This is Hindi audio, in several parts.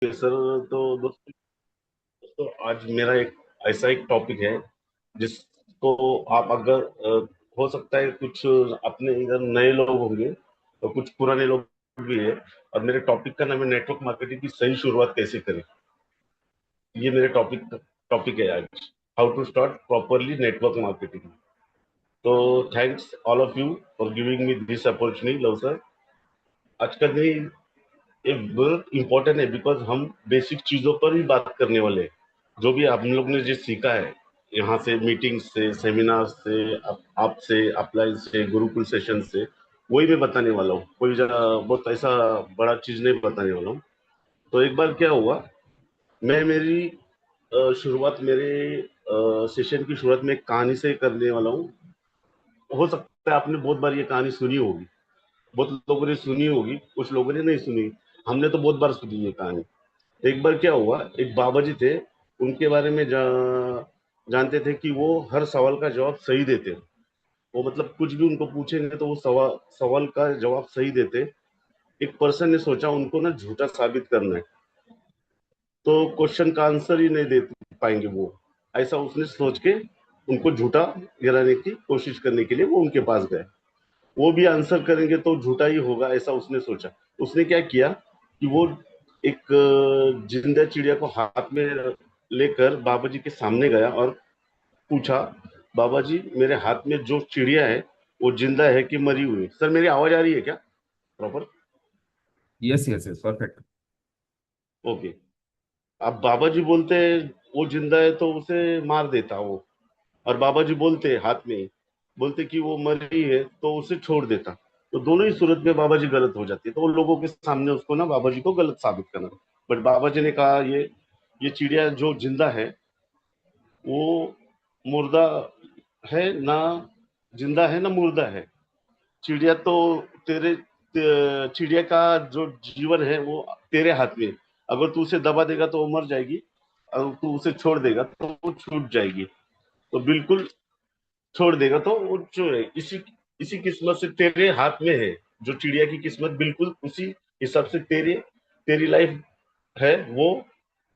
सर। तो दोस्तों आज मेरा एक ऐसा एक टॉपिक है जिसको आप अगर हो सकता है कुछ अपने इधर नए लोग होंगे और कुछ पुराने लोग भी है। और मेरे टॉपिक का नाम है नेटवर्क मार्केटिंग की सही शुरुआत कैसे करें। ये मेरे टॉपिक टॉपिक है आज। How to start properly network marketing. तो thanks all of you for giving me this opportunity love sir. आज का दिन ये बहुत इंपॉर्टेंट है बिकॉज हम बेसिक चीजों पर ही बात करने वाले हैं। जो भी हम लोग ने जो सीखा है यहाँ से, मीटिंग से, सेमिनार से, आपसे, अपलाइन से, गुरुकुल सेशन से, वही मैं बताने वाला हूँ। कोई बहुत ऐसा बड़ा चीज नहीं बताने वाला हूँ। तो एक बार क्या हुआ, मैं मेरी शुरुआत मेरे सेशन की शुरुआत में एक कहानी से करने वाला हूँ। हो सकता है आपने बहुत बार ये कहानी सुनी होगी, बहुत लोगों ने सुनी होगी, कुछ लोगों ने नहीं सुनी। हमने तो बहुत बार सुनी ये कहानी। एक बार क्या हुआ, एक बाबा जी थे। उनके बारे में जानते थे कि वो हर सवाल का जवाब सही देते। वो मतलब कुछ भी उनको पूछेंगे तो वो सवाल सवाल का जवाब सही देते। एक पर्सन ने सोचा उनको ना झूठा साबित करना है, तो क्वेश्चन का आंसर ही नहीं दे पाएंगे वो। ऐसा उसने सोच के उनको झूठा गिराने की कोशिश करने के लिए वो उनके पास गए। वो भी आंसर करेंगे तो झूठा ही होगा, ऐसा उसने सोचा। उसने क्या किया कि वो एक जिंदा चिड़िया को हाथ में लेकर बाबा जी के सामने गया और पूछा, बाबा जी मेरे हाथ में जो चिड़िया है वो जिंदा है कि मरी हुई है? सर मेरी आवाज आ रही है क्या proper? Yes yes yes, perfect. Okay. अब बाबा जी बोलते वो जिंदा है तो उसे मार देता वो, और बाबा जी बोलते हाथ में ही, बोलते कि वो मरी है तो उसे छोड़ देता। तो दोनों ही सूरत में बाबा जी गलत हो जाती है। तो उन लोगों के सामने उसको ना बाबा जी को गलत साबित करना। बट बाबा जी ने कहा ये चिड़िया जो जिंदा है वो मुर्दा है ना, जिंदा है ना मुर्दा है। चिड़िया तो चिड़िया का जो जीवन है वो तेरे हाथ में है। अगर तू उसे दबा देगा तो वो मर जाएगी, अगर तू उसे छोड़ देगा तो वो छूट जाएगी। तो बिल्कुल छोड़ देगा तो वो जो है इसी इसी किस्मत से तेरे हाथ में है। जो चिड़िया की किस्मत बिल्कुल उसी हिसाब से तेरी लाइफ है वो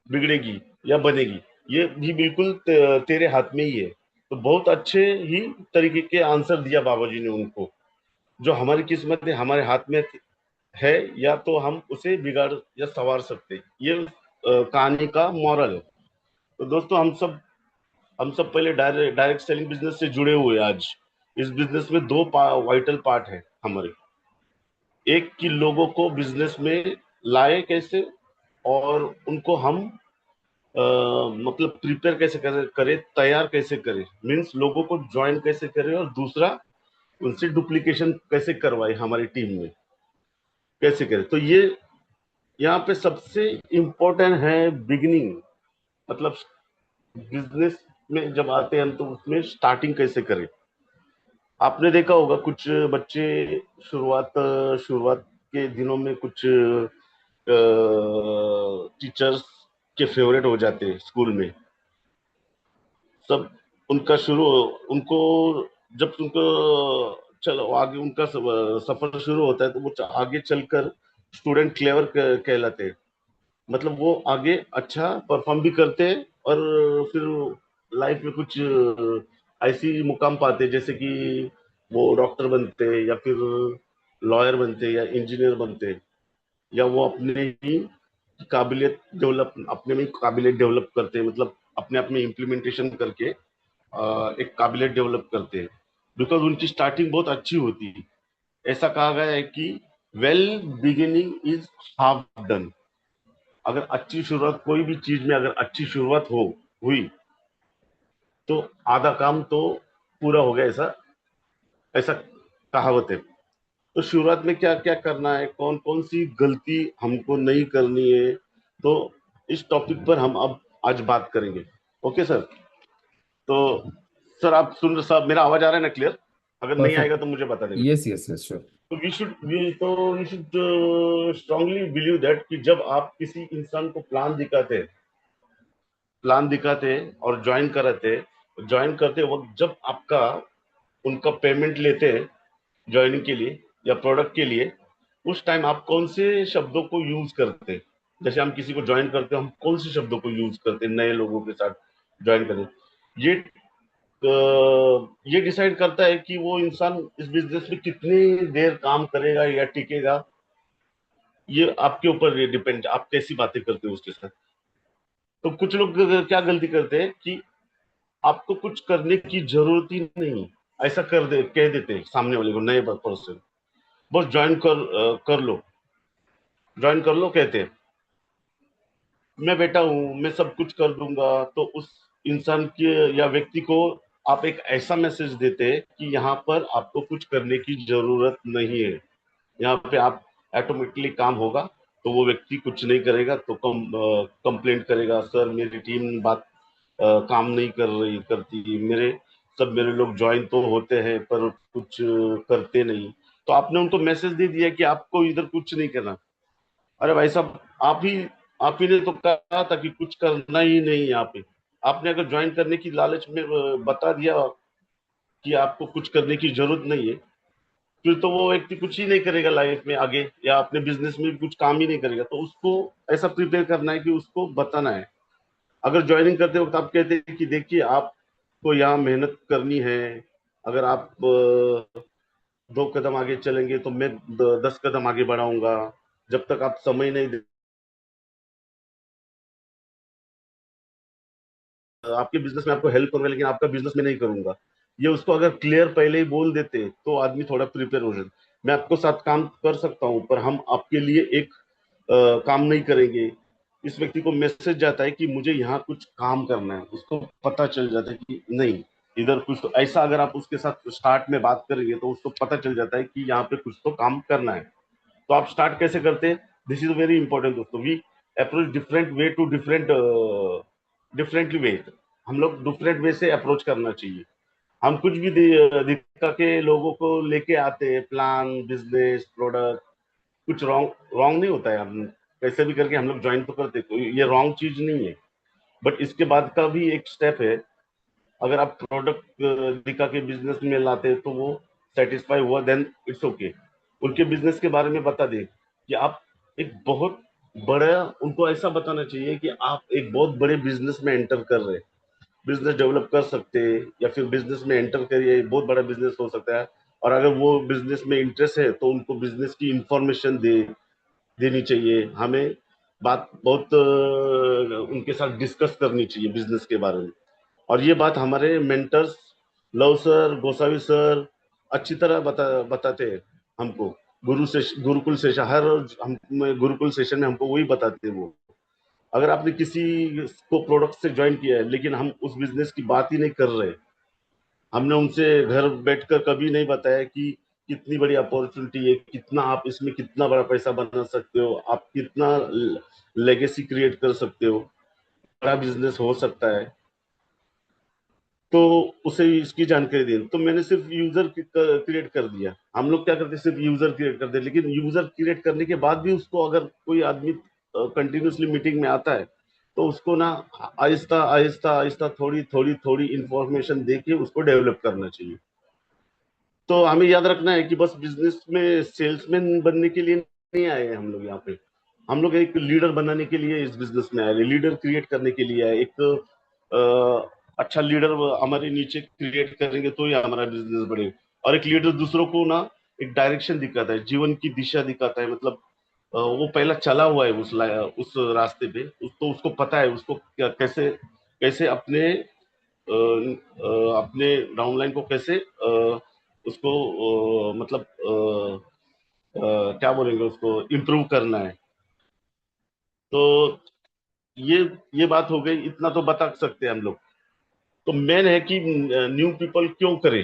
बिगड़ेगी या बनेगी। ये भी बिल्कुल तेरे हाथ में ही है। तो बहुत अच्छे ही तरीके के आंसर दिया बाबा जी ने उनको। जो हमारी किस्मत है हमारे हाथ में है, या तो हम उसे बिगाड़ या संवार सकते हैं। ये कहानी का मॉरल है। तो दोस्तों हम सब पहले डायरेक्ट डायरेक्ट सेलिंग बिजनेस से जुड़े हुए हैं आज। इस बिजनेस में दो वाइटल पार्ट है हमारे। एक कि लोगों को बिजनेस में लाए कैसे, और उनको हम मतलब प्रिपेयर कैसे करें, तैयार कैसे करें, मीन्स लोगों को ज्वाइन कैसे करें, और दूसरा उनसे डुप्लीकेशन कैसे करवाए हमारी टीम में, कैसे करें। तो ये यहाँ पे सबसे इम्पोर्टेंट है बिगिनिंग। मतलब बिजनेस में जब आते हैं हम तो उसमें स्टार्टिंग कैसे करें। आपने देखा होगा कुछ बच्चे शुरुआत शुरुआत के दिनों में कुछ टीचर्स के फेवरेट हो जाते हैं स्कूल में। सब उनका शुरू उनको जब उनको चलो आगे उनका सफर शुरू होता है तो वो आगे चलकर स्टूडेंट क्लेवर कहलाते हैं। मतलब वो आगे अच्छा परफॉर्म भी करते हैं और फिर लाइफ में कुछ ऐसी मुकाम पाते हैं, जैसे कि वो डॉक्टर बनते हैं या फिर लॉयर बनते हैं या इंजीनियर बनते हैं, या वो अपने में ही काबिलियत डेवलप करते हैं। मतलब अपने आप में इम्प्लीमेंटेशन करके एक काबिलियत डेवलप करते हैं। बिकॉज उनकी स्टार्टिंग बहुत अच्छी होती है। ऐसा कहा गया है कि well beginning is half done. अगर अच्छी शुरुआत कोई भी चीज में, अगर अच्छी शुरुआत हो हुई तो आधा काम तो पूरा हो गया, ऐसा ऐसा कहावत है। तो शुरुआत में क्या क्या करना है, कौन कौन सी गलती हमको नहीं करनी है, तो इस टॉपिक पर हम अब आज बात करेंगे। Okay sir. तो सर आप सुन साहब, मेरा आवाज आ रहा है ना क्लियर? अगर नहीं आएगा परफेक्ट। तो मुझे बता देना। Yes yes yes, sure. तो we should strongly believe that कि जब आप किसी इंसान को प्लान दिखाते और ज्वाइन करते वक्त जब आपका उनका पेमेंट लेते हैं ज्वाइनिंग के लिए या प्रोडक्ट के लिए, उस टाइम आप कौन से शब्दों को यूज करते हैं? जैसे हम किसी को ज्वाइन करते हैं, हम कौन से शब्दों को यूज करते हैं नए लोगों के साथ ज्वाइन करें, ये ये डिसाइड करता है कि वो इंसान इस बिजनेस में कितनी देर काम करेगा या टिकेगा। ये आपके ऊपर ये डिपेंड, आप कैसी बातें करते हो उसके साथ। तो कुछ लोग क्या गलती करते हैं कि आपको कुछ करने की जरूरत ही नहीं, ऐसा कह देते हैं सामने वाले को, नए पर्सन, बस ज्वाइन कर लो कहते हैं। मैं बेटा हूं, मैं सब कुछ कर दूंगा। तो उस इंसान के या व्यक्ति को आप एक ऐसा मैसेज देते हैं कि यहाँ पर आपको कुछ करने की जरूरत नहीं है, यहाँ पे आप ऑटोमेटिकली काम होगा। तो वो व्यक्ति कुछ नहीं करेगा तो कंप्लेंट करेगा, सर मेरी टीम काम नहीं कर रही करती, मेरे लोग ज्वाइन तो होते हैं पर कुछ करते नहीं। तो आपने उनको मैसेज दे दिया कि आपको इधर कुछ नहीं करना। अरे भाई साहब, आप ही ने तो कहा था कि कुछ करना ही नहीं यहाँ पे। आपने अगर ज्वाइन करने की लालच में बता दिया कि आपको कुछ करने की जरूरत नहीं है, फिर तो वो व्यक्ति कुछ ही नहीं करेगा लाइफ में आगे, या अपने बिजनेस में भी कुछ काम ही नहीं करेगा। तो उसको ऐसा प्रिपेयर करना है कि उसको बताना है। अगर ज्वाइनिंग करते वक्त आप कहते हैं कि देखिए आपको यहाँ मेहनत करनी है, अगर आप 2 कदम आगे चलेंगे तो मैं 10 कदम आगे बढ़ाऊंगा, जब तक आप समय नहीं दे, आपके बिजनेस में आपको हेल्प करूंगा लेकिन आपका बिजनेस में नहीं करूंगा, ये उसको अगर क्लियर पहले ही बोल देते तो आदमी थोड़ा प्रिपेयर हो जाता। मैं आपको साथ काम कर सकता हूँ पर हम आपके लिए एक काम नहीं करेंगे। इस व्यक्ति को मैसेज जाता है कि मुझे यहाँ कुछ काम करना है, उसको पता चल जाता है कि नहीं, इधर कुछ तो ऐसा। अगर आप उसके साथ स्टार्ट में बात करेंगे तो उसको पता चल जाता है कि यहाँ पे कुछ तो काम करना है। तो आप स्टार्ट कैसे करते हैं, दिस इज वेरी इंपॉर्टेंट दोस्तों। We approach different way to differently way. हम लोग डिफरेंट वे से अप्रोच करना चाहिए। हम कुछ भी दिखा के लोगों को लेके आते हैं, प्लान, बिजनेस, प्रोडक्ट, कुछ रॉन्ग रॉन्ग नहीं होता है। हम कैसे भी करके हम लोग ज्वाइन तो करते, तो ये रॉन्ग चीज नहीं है। बट इसके बाद का भी एक स्टेप है। अगर आप प्रोडक्ट दिखा के बिजनेस में लाते हैं तो वो सेटिस्फाई हुआ, देन इट्स ओके। उनके बिजनेस के बारे में बता दे कि आप एक बहुत बड़ा, उनको ऐसा बताना चाहिए कि आप एक बहुत बड़े बिजनेस में एंटर कर रहे हैं, बिजनेस डेवलप कर सकते हैं, या फिर बिजनेस में एंटर करिए, बहुत बड़ा बिजनेस हो सकता है। और अगर वो बिजनेस में इंटरेस्ट है तो उनको बिजनेस की इंफॉर्मेशन देनी चाहिए हमें। बात बहुत उनके साथ डिस्कस करनी चाहिए बिजनेस के बारे में। और ये बात हमारे mentors love sir, Gosavi sir अच्छी तरह बताते हैं हमको। गुरुकुल सेशन, हर रोज हम गुरुकुल सेशन में हमको वही बताते हैं वो। अगर आपने किसी को प्रोडक्ट से ज्वाइन किया है लेकिन हम उस बिजनेस की बात ही नहीं कर रहे, हमने उनसे घर बैठकर कभी नहीं बताया कि कितनी बड़ी अपॉर्चुनिटी है, कितना आप इसमें कितना बड़ा पैसा बना सकते हो, आप कितना लेगेसी क्रिएट कर सकते हो, बड़ा बिजनेस हो सकता है, तो उसे इसकी जानकारी दी। तो मैंने सिर्फ यूजर क्रिएट कर दिया। हम लोग क्या करते, सिर्फ यूजर क्रिएट कर दे, लेकिन यूजर क्रिएट करने के बाद भी उसको अगर कोई आदमी कंटिन्यूसली मीटिंग में आता है तो उसको ना आहिस्ता आहिस्ता आहिस्ता थोड़ी थोड़ी थोड़ी इंफॉर्मेशन दे के उसको डेवलप करना चाहिए। तो हमें याद रखना है कि बस बिजनेस में सेल्समैन बनने के लिए नहीं आए हैं हम लोग यहाँ पे। हम लोग एक लीडर बनाने के लिए इस बिजनेस में आए हैं, लीडर क्रिएट करने के लिए आए। एक अच्छा लीडर हमारे नीचे क्रिएट करेंगे तो ही हमारा बिजनेस बढ़ेगा। और एक लीडर दूसरों को ना एक डायरेक्शन दिखाता है, जीवन की दिशा दिखाता है। मतलब वो पहला चला हुआ है उस रास्ते पे, तो उसको पता है उसको कैसे कैसे अपने डाउनलाइन को कैसे उसको मतलब क्या बोलेंगे, उसको इम्प्रूव करना है। तो ये ये बात हो गई, इतना तो बता सकते हैं हम लोग। तो मेन है कि न्यू पीपल क्यों करे,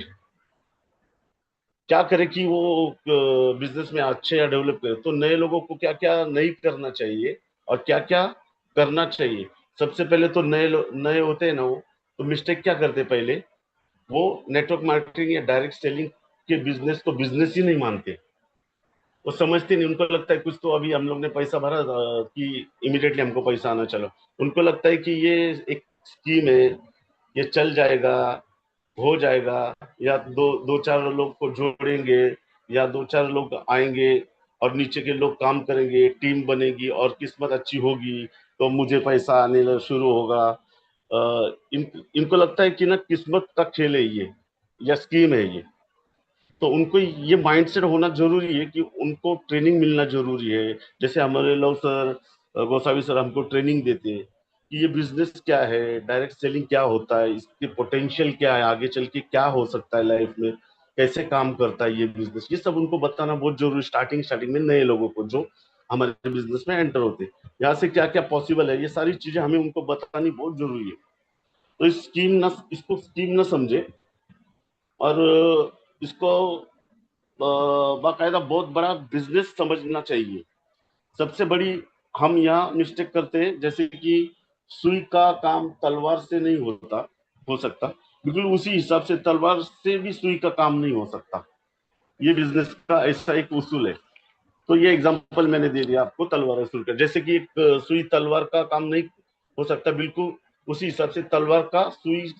क्या करे कि वो बिजनेस में अच्छे या डेवलप करे। तो नए लोगों को क्या क्या नहीं करना चाहिए और क्या क्या करना चाहिए। सबसे पहले तो नए होते हैं ना वो, तो मिस्टेक क्या करते हैं पहले, वो नेटवर्क मार्केटिंग या डायरेक्ट सेलिंग के बिजनेस को बिजनेस ही नहीं मानते। वो समझते नहीं, उनको लगता है कुछ तो अभी हम लोग ने पैसा भरा कि इमिडिएटली हमको पैसा आना चलो। उनको लगता है कि ये एक स्कीम है, ये चल जाएगा, हो जाएगा, या दो दो चार लोग को जोड़ेंगे या दो चार लोग आएंगे और नीचे के लोग काम करेंगे, टीम बनेगी और किस्मत अच्छी होगी तो मुझे पैसा आने शुरू होगा। इनको लगता है कि ना किस्मत का खेल है ये, या स्कीम है ये। तो उनको ये माइंडसेट होना जरूरी है कि उनको ट्रेनिंग मिलना जरूरी है। जैसे हमारे लोग सर, गोसावी सर हमको ट्रेनिंग देते हैं कि ये बिजनेस क्या है, डायरेक्ट सेलिंग क्या होता है, इसके पोटेंशियल क्या है, आगे चल के क्या हो सकता है लाइफ में, कैसे काम करता है ये बिजनेस, ये सब उनको बताना बहुत जरूरी। स्टार्टिंग स्टार्टिंग में नए लोगों को जो हमारे बिजनेस में एंटर होते हैं, यहाँ से क्या क्या पॉसिबल है, ये सारी चीजें हमें उनको बतानी बहुत जरूरी है। तो इस स्कीम ना, इसको स्कीम ना समझे, और इसको बाकायदा बहुत बड़ा बिजनेस समझना चाहिए। सबसे बड़ी हम यहाँ मिस्टेक करते हैं, जैसे कि सुई का काम तलवार से नहीं होता, हो सकता, बिल्कुल उसी हिसाब से तलवार से भी सुई का काम नहीं हो सकता। ये बिजनेस का ऐसा एक उसूल है। तो ये एग्जांपल मैंने दे दिया आपको तलवार उसूल का, जैसे कि एक सुई तलवार का काम नहीं हो सकता, बिल्कुल उसी हिसाब से तलवार का सुई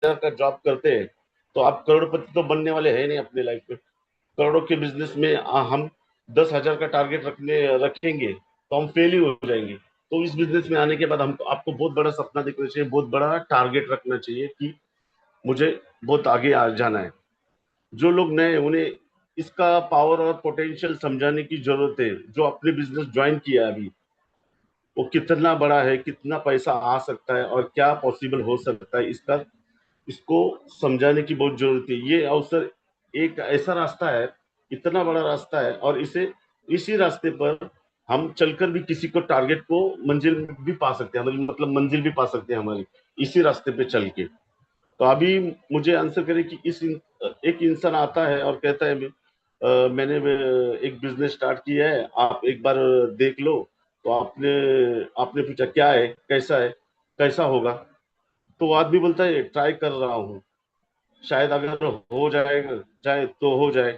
का जॉब करते हैं तो आप करोड़पति तो बनने वाले हैं नहीं अपने लाइफ में। करोड़ों के बिजनेस में हम 10,000 का टारगेट रखेंगे तो हम फेल ही हो जाएंगे। तो इस बिजनेस में आने के बाद हमको आपको बहुत बड़ा सपना देखना चाहिए, बहुत बड़ा टारगेट रखना चाहिए कि मुझे बहुत आगे आ जाना है। जो लोग नए हैं, उन्हें इसका पावर और पोटेंशियल समझाने की जरूरत है। जो अपने बिजनेस ज्वाइन किया है अभी, वो कितना बड़ा है, कितना पैसा आ सकता है और क्या पॉसिबल हो सकता है, इसका इसको समझाने की बहुत जरूरत है। ये अवसर एक ऐसा रास्ता है, इतना बड़ा रास्ता है, और इसे इसी रास्ते पर हम चलकर भी किसी को टारगेट को मंजिल भी पा सकते हैं, हमारी मतलब मंजिल भी पा सकते हैं हमारी, इसी रास्ते पे चल के। तो अभी मुझे आंसर करें कि एक इंसान आता है और कहता है मैंने एक बिजनेस स्टार्ट किया है, आप एक बार देख लो। तो आपने आपने पूछा क्या है, कैसा होगा। तो वो आदमी बोलता है ट्राई कर रहा हूँ, शायद अगर हो जाएगा जाए तो हो जाए।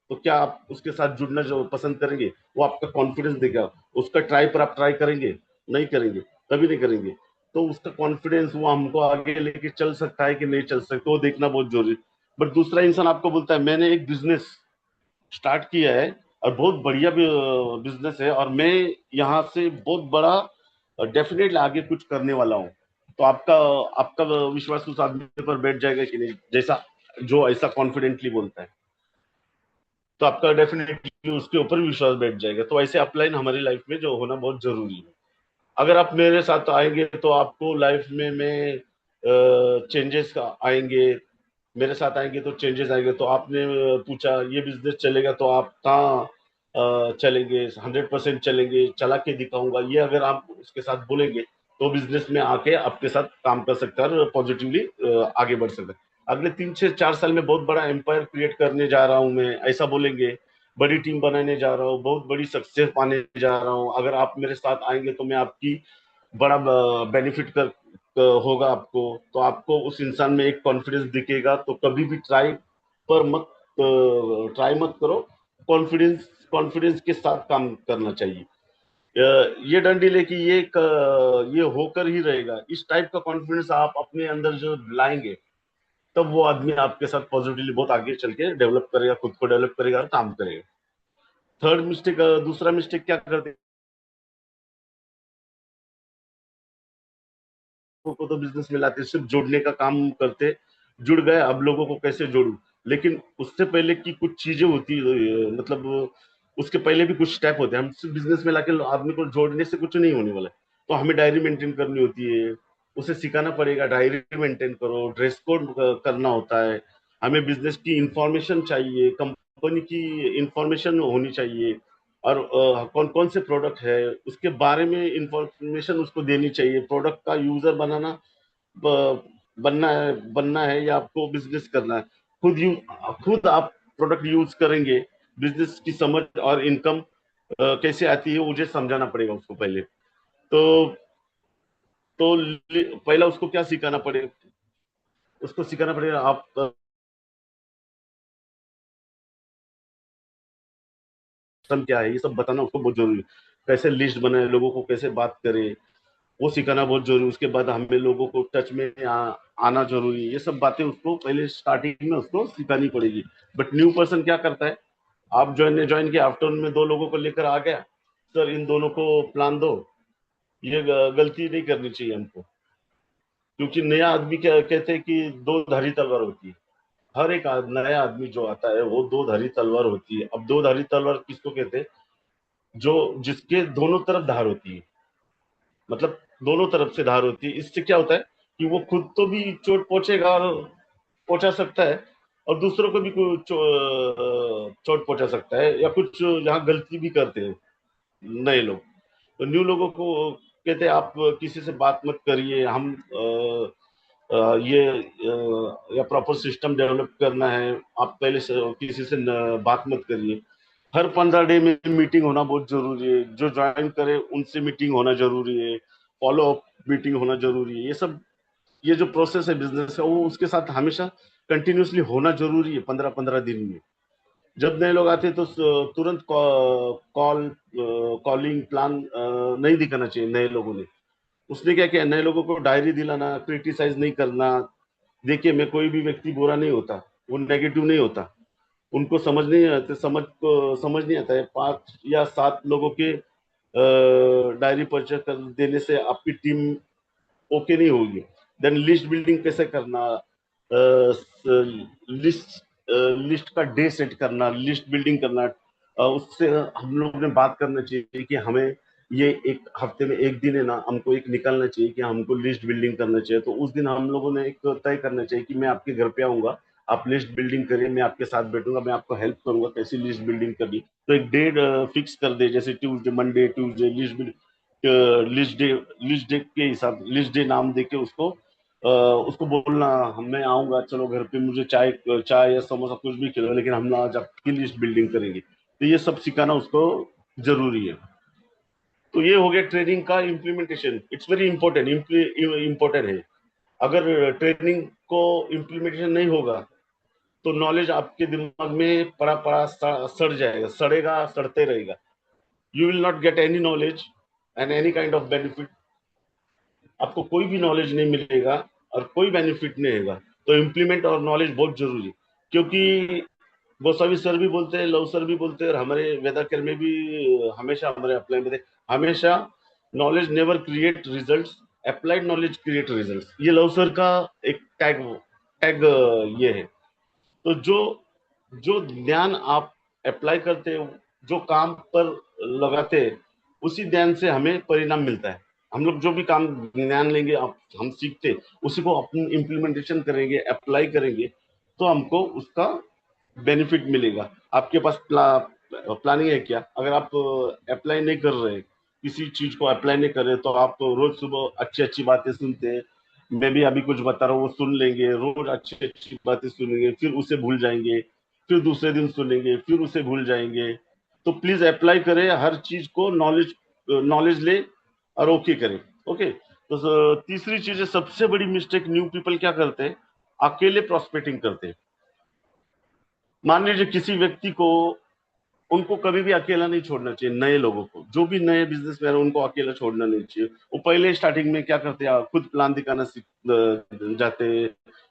तो क्या आप उसके साथ जुड़ना जो पसंद करेंगे? वो आपका कॉन्फिडेंस देगा। उसका ट्राई पर आप ट्राई करेंगे? नहीं करेंगे, कभी नहीं करेंगे। तो उसका कॉन्फिडेंस वो हमको आगे लेके चल सकता है कि नहीं चल सकता, वो देखना बहुत जरूरी। बट दूसरा इंसान आपको बोलता है मैंने एक बिजनेस स्टार्ट किया है और बहुत बढ़िया बिजनेस है, और मैं यहाँ से बहुत बड़ा डेफिनेटली आगे कुछ करने वाला हूँ। तो आपका आपका विश्वास उस आदमी पर बैठ जाएगा कि नहीं, जैसा जो ऐसा कॉन्फिडेंटली बोलता है, तो आपका डेफिनेटली उसके ऊपर विश्वास बैठ जाएगा। तो ऐसे अपलाइन हमारी लाइफ में जो होना बहुत जरूरी है। अगर आप मेरे साथ आएंगे तो आपको लाइफ में मैं चेंजेस आएंगे। मेरे साथ आएंगे तो चेंजेस आएंगे। तो आपने पूछा ये बिजनेस चलेगा तो आप कहाँ चलेंगे? 100% चलेंगे, चला के दिखाऊंगा, ये अगर आप उसके साथ बोलेंगे तो बिजनेस में आके आपके साथ काम कर सकता है और पॉजिटिवली आगे बढ़ सकता है। अगले 3 से 4 साल में बहुत बड़ा एम्पायर क्रिएट करने जा रहा हूँ मैं, ऐसा बोलेंगे। बड़ी टीम बनाने जा रहा हूँ, बहुत बड़ी सक्सेस पाने जा रहा हूँ, अगर आप मेरे साथ आएंगे तो मैं आपकी बड़ा बेनिफिट होगा आपको। तो आपको उस इंसान में एक कॉन्फिडेंस दिखेगा। तो कभी भी ट्राई मत करो। कॉन्फिडेंस कॉन्फिडेंस के साथ काम करना चाहिए। ये डंडी लेके ये होकर ही रहेगा, इस टाइप का कॉन्फिडेंस आप अपने अंदर जो लाएंगे, तब वो आदमी आपके साथ पॉजिटिवली बहुत आगे चल के डेवलप करेगा, खुद को डेवलप करेगा और काम करेगा। थर्ड मिस्टेक, दूसरा मिस्टेक क्या करते को तो बिजनेस में लाते, सिर्फ जोड़ने का काम करते। जुड़ गए, अब लोगों को कैसे जोड़ू। लेकिन उससे पहले की कुछ चीजें होती है, मतलब उसके पहले भी कुछ स्टेप होते हैं। हम सिर्फ बिजनेस में लाके आदमी को जोड़ने से कुछ नहीं होने वाला है। तो हमें डायरी मेंटेन करनी होती है, उसे सिखाना पड़ेगा डायरी मेंटेन करो, ड्रेस कोड करना होता है। हमें बिजनेस की इंफॉर्मेशन चाहिए, कंपनी की इंफॉर्मेशन होनी चाहिए, और कौन कौन से प्रोडक्ट है उसके बारे में इंफॉर्मेशन उसको देनी चाहिए। प्रोडक्ट का यूजर ब- बनना है या आपको बिजनेस करना है, खुद आप प्रोडक्ट यूज करेंगे। बिजनेस की समझ और इनकम कैसे आती है मुझे समझाना पड़ेगा उसको पहले। तो पहला उसको क्या सिखाना पड़ेगा? उसको सिखाना पड़ेगा आप क्या है, ये सब बताना उसको बहुत जरूरी है। कैसे लिस्ट बनाए, लोगों को कैसे बात करे, वो सिखाना बहुत जरूरी है। उसके बाद हमें लोगों को टच में आना जरूरी है। ये सब बातें उसको पहले स्टार्टिंग में उसको सिखानी पड़ेगी। बट न्यू पर्सन क्या करता है, आप ज्वाइन किया, आफ्टरनून में दो लोगों को लेकर आ गया, सर इन दोनों को प्लान दो। ये गलती नहीं करनी चाहिए हमको, क्योंकि नया आदमी क्या कहते हैं कि दो धारी तलवार होती है। हर एक नया आदमी जो आता है वो दो धारी तलवार होती है। अब दो धारी तलवार किसको कहते हैं, जो जिसके दोनों तरफ धार होती है, मतलब दोनों तरफ से धार होती है। इससे क्या होता है कि वो खुद तो भी चोट पहुंचेगा और पहुंचा सकता है, और दूसरों को भी चोट पहुंचा सकता है, या कुछ यहाँ गलती भी करते हैं नए लोग। तो न्यू लोगों को कहते हैं आप किसी से बात मत करिए, हम ये या प्रॉपर सिस्टम डेवलप करना है, आप पहले से किसी से बात मत करिए। हर 15 डे में मीटिंग होना बहुत जरूरी है। जो ज्वाइन करे उनसे मीटिंग होना जरूरी है, फॉलो अप मीटिंग होना जरूरी है। ये सब, ये जो प्रोसेस है बिजनेस का, वो उसके साथ हमेशा कंटिन्यूअसली होना जरूरी है 15-15 दिन में। जब नए लोग आते हैं तो तुरंत कॉलिंग प्लान नहीं दिखाना चाहिए नए लोगों ने। उसने क्या किया, नए लोगों को डायरी दिलाना, क्रिटिसाइज नहीं करना। देखिए, मैं कोई भी व्यक्ति बुरा नहीं होता, वो नेगेटिव नहीं होता। उनको समझ नहीं आते, समझ नहीं आता है 5 या 7 लोगों के डायरी परिचय कर देने से आपकी टीम ओके नहीं होगी। देन लिस्ट बिल्डिंग कैसे करना, लिस्ट लिस्ट का डे सेट करना, लिस्ट बिल्डिंग करना। उससे हम लोग ने बात करना चाहिए कि हमें ये एक हफ्ते में एक दिन है ना, हमको एक निकालना चाहिए कि हमको लिस्ट बिल्डिंग करना चाहिए। तो उस दिन हम लोगों ने एक तय करना चाहिए कि मैं आपके घर पे आऊंगा, आप लिस्ट बिल्डिंग करिए, मैं आपके साथ बैठूंगा, मैं आपको हेल्प करूंगा कैसी लिस्ट बिल्डिंग करनी। तो एक डेट फिक्स कर दे, जैसे Tuesday, Monday Tuesday list day के हिसाब, लिस्ट डे नाम देके उसको बोलना, मैं आऊंगा, चलो घर पे, मुझे चाय चाय या समोसा कुछ भी खिलाओ, लेकिन हम आज आपकी लिस्ट बिल्डिंग करेंगे। तो ये सब सिखाना उसको जरूरी है। तो ये हो गया ट्रेनिंग का implementation. It's very important, important है। अगर ट्रेनिंग को इम्प्लीमेंटेशन नहीं होगा तो नॉलेज आपके दिमाग में पड़ा पड़ा सड़ जाएगा, सड़ेगा, सड़ते रहेगा। You will not get any knowledge and any kind of benefit. आपको कोई भी नॉलेज नहीं मिलेगा और कोई बेनिफिट नहीं होगा। तो इम्प्लीमेंट और नॉलेज बहुत जरूरी है। क्योंकि गोस्वामी सर भी बोलते हैं, लव सर भी बोलते हैं, और हमारे वेदाकर में भी हमेशा हमारे अप्लाई में थे, हमेशा knowledge never create results, applied knowledge create results. ये लव सर का एक टैग टैग ये है। तो जो जो ज्ञान आप अप्लाई करते हो, जो काम पर लगाते हैं, उसी ध्यान से हमें परिणाम मिलता है। हम लोग जो भी काम ज्ञान लेंगे, आप हम सीखते, उसी को अपनी इम्प्लीमेंटेशन करेंगे, अप्लाई करेंगे, तो हमको उसका बेनिफिट मिलेगा। आपके पास प्लानिंग है क्या? अगर आप अप्लाई नहीं कर रहे, किसी चीज को अप्लाई नहीं कर रहे, तो आप रोज सुबह अच्छी अच्छी बातें सुनते हैं, मैं भी अभी कुछ बता रहा हूँ वो सुन लेंगे, रोज अच्छी अच्छी बातें सुनेंगे, फिर उसे भूल जाएंगे, फिर दूसरे दिन सुनेंगे, फिर उसे भूल जाएंगे। तो प्लीज अप्लाई करें हर चीज को, नॉलेज नॉलेज ले और ओके करें। ओके। तो तीसरी चीज है, सबसे बड़ी मिस्टेक न्यू पीपल क्या करते हैं, अकेले प्रोस्पेक्टिंग करते हैं। मान लीजिए किसी व्यक्ति को, उनको कभी भी अकेला नहीं छोड़ना चाहिए। नए लोगों को, जो भी नए बिजनेसमैन है, उनको अकेला छोड़ना नहीं चाहिए। वो पहले स्टार्टिंग में क्या करते हैं, खुद प्लान दिखाना सीख जाते हैं,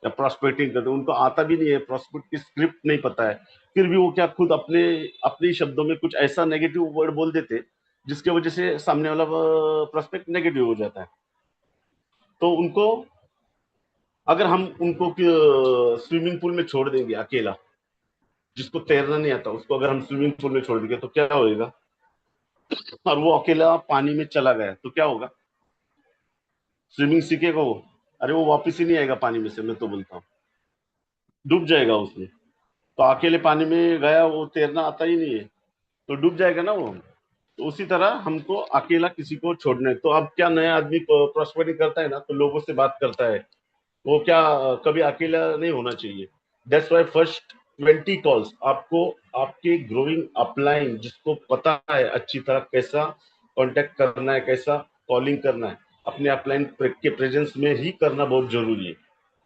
या प्रोस्पेक्टिंग करते हैं। उनको आता भी नहीं है, प्रोस्पेक्ट की स्क्रिप्ट नहीं पता है, फिर भी वो क्या खुद अपने अपने शब्दों में कुछ ऐसा नेगेटिव वर्ड बोल देते, जिसकी वजह से सामने वाला प्रोस्पेक्ट नेगेटिव हो जाता है। तो उनको, अगर हम उनको स्विमिंग पूल में छोड़ देंगे अकेला, जिसको तैरना नहीं आता उसको अगर हम स्विमिंग पूल में छोड़ देंगे तो क्या होएगा, और वो अकेला पानी में चला गया तो क्या होगा? स्विमिंग सीखेगा वो? अरे वो वापस ही नहीं आएगा पानी में से, मैं तो बोलता हूँ डूब जाएगा उसमें। तो अकेले पानी में गया, वो तैरना आता ही नहीं है, तो डूब जाएगा ना वो। तो उसी तरह हमको अकेला किसी को छोड़ना है। तो अब क्या, नया आदमी प्रोस्पेरिटी करता है ना, तो लोगों से बात करता है, वो क्या कभी अकेला नहीं होना चाहिए। दैट्स वाई फर्स्ट 20 कॉल्स आपको, आपके ग्रोइंग अपलाइन जिसको पता है अच्छी तरह कैसा कांटेक्ट करना है, कैसा कॉलिंग करना है, अपने अपलाइन के प्रेजेंस में ही करना बहुत जरूरी है।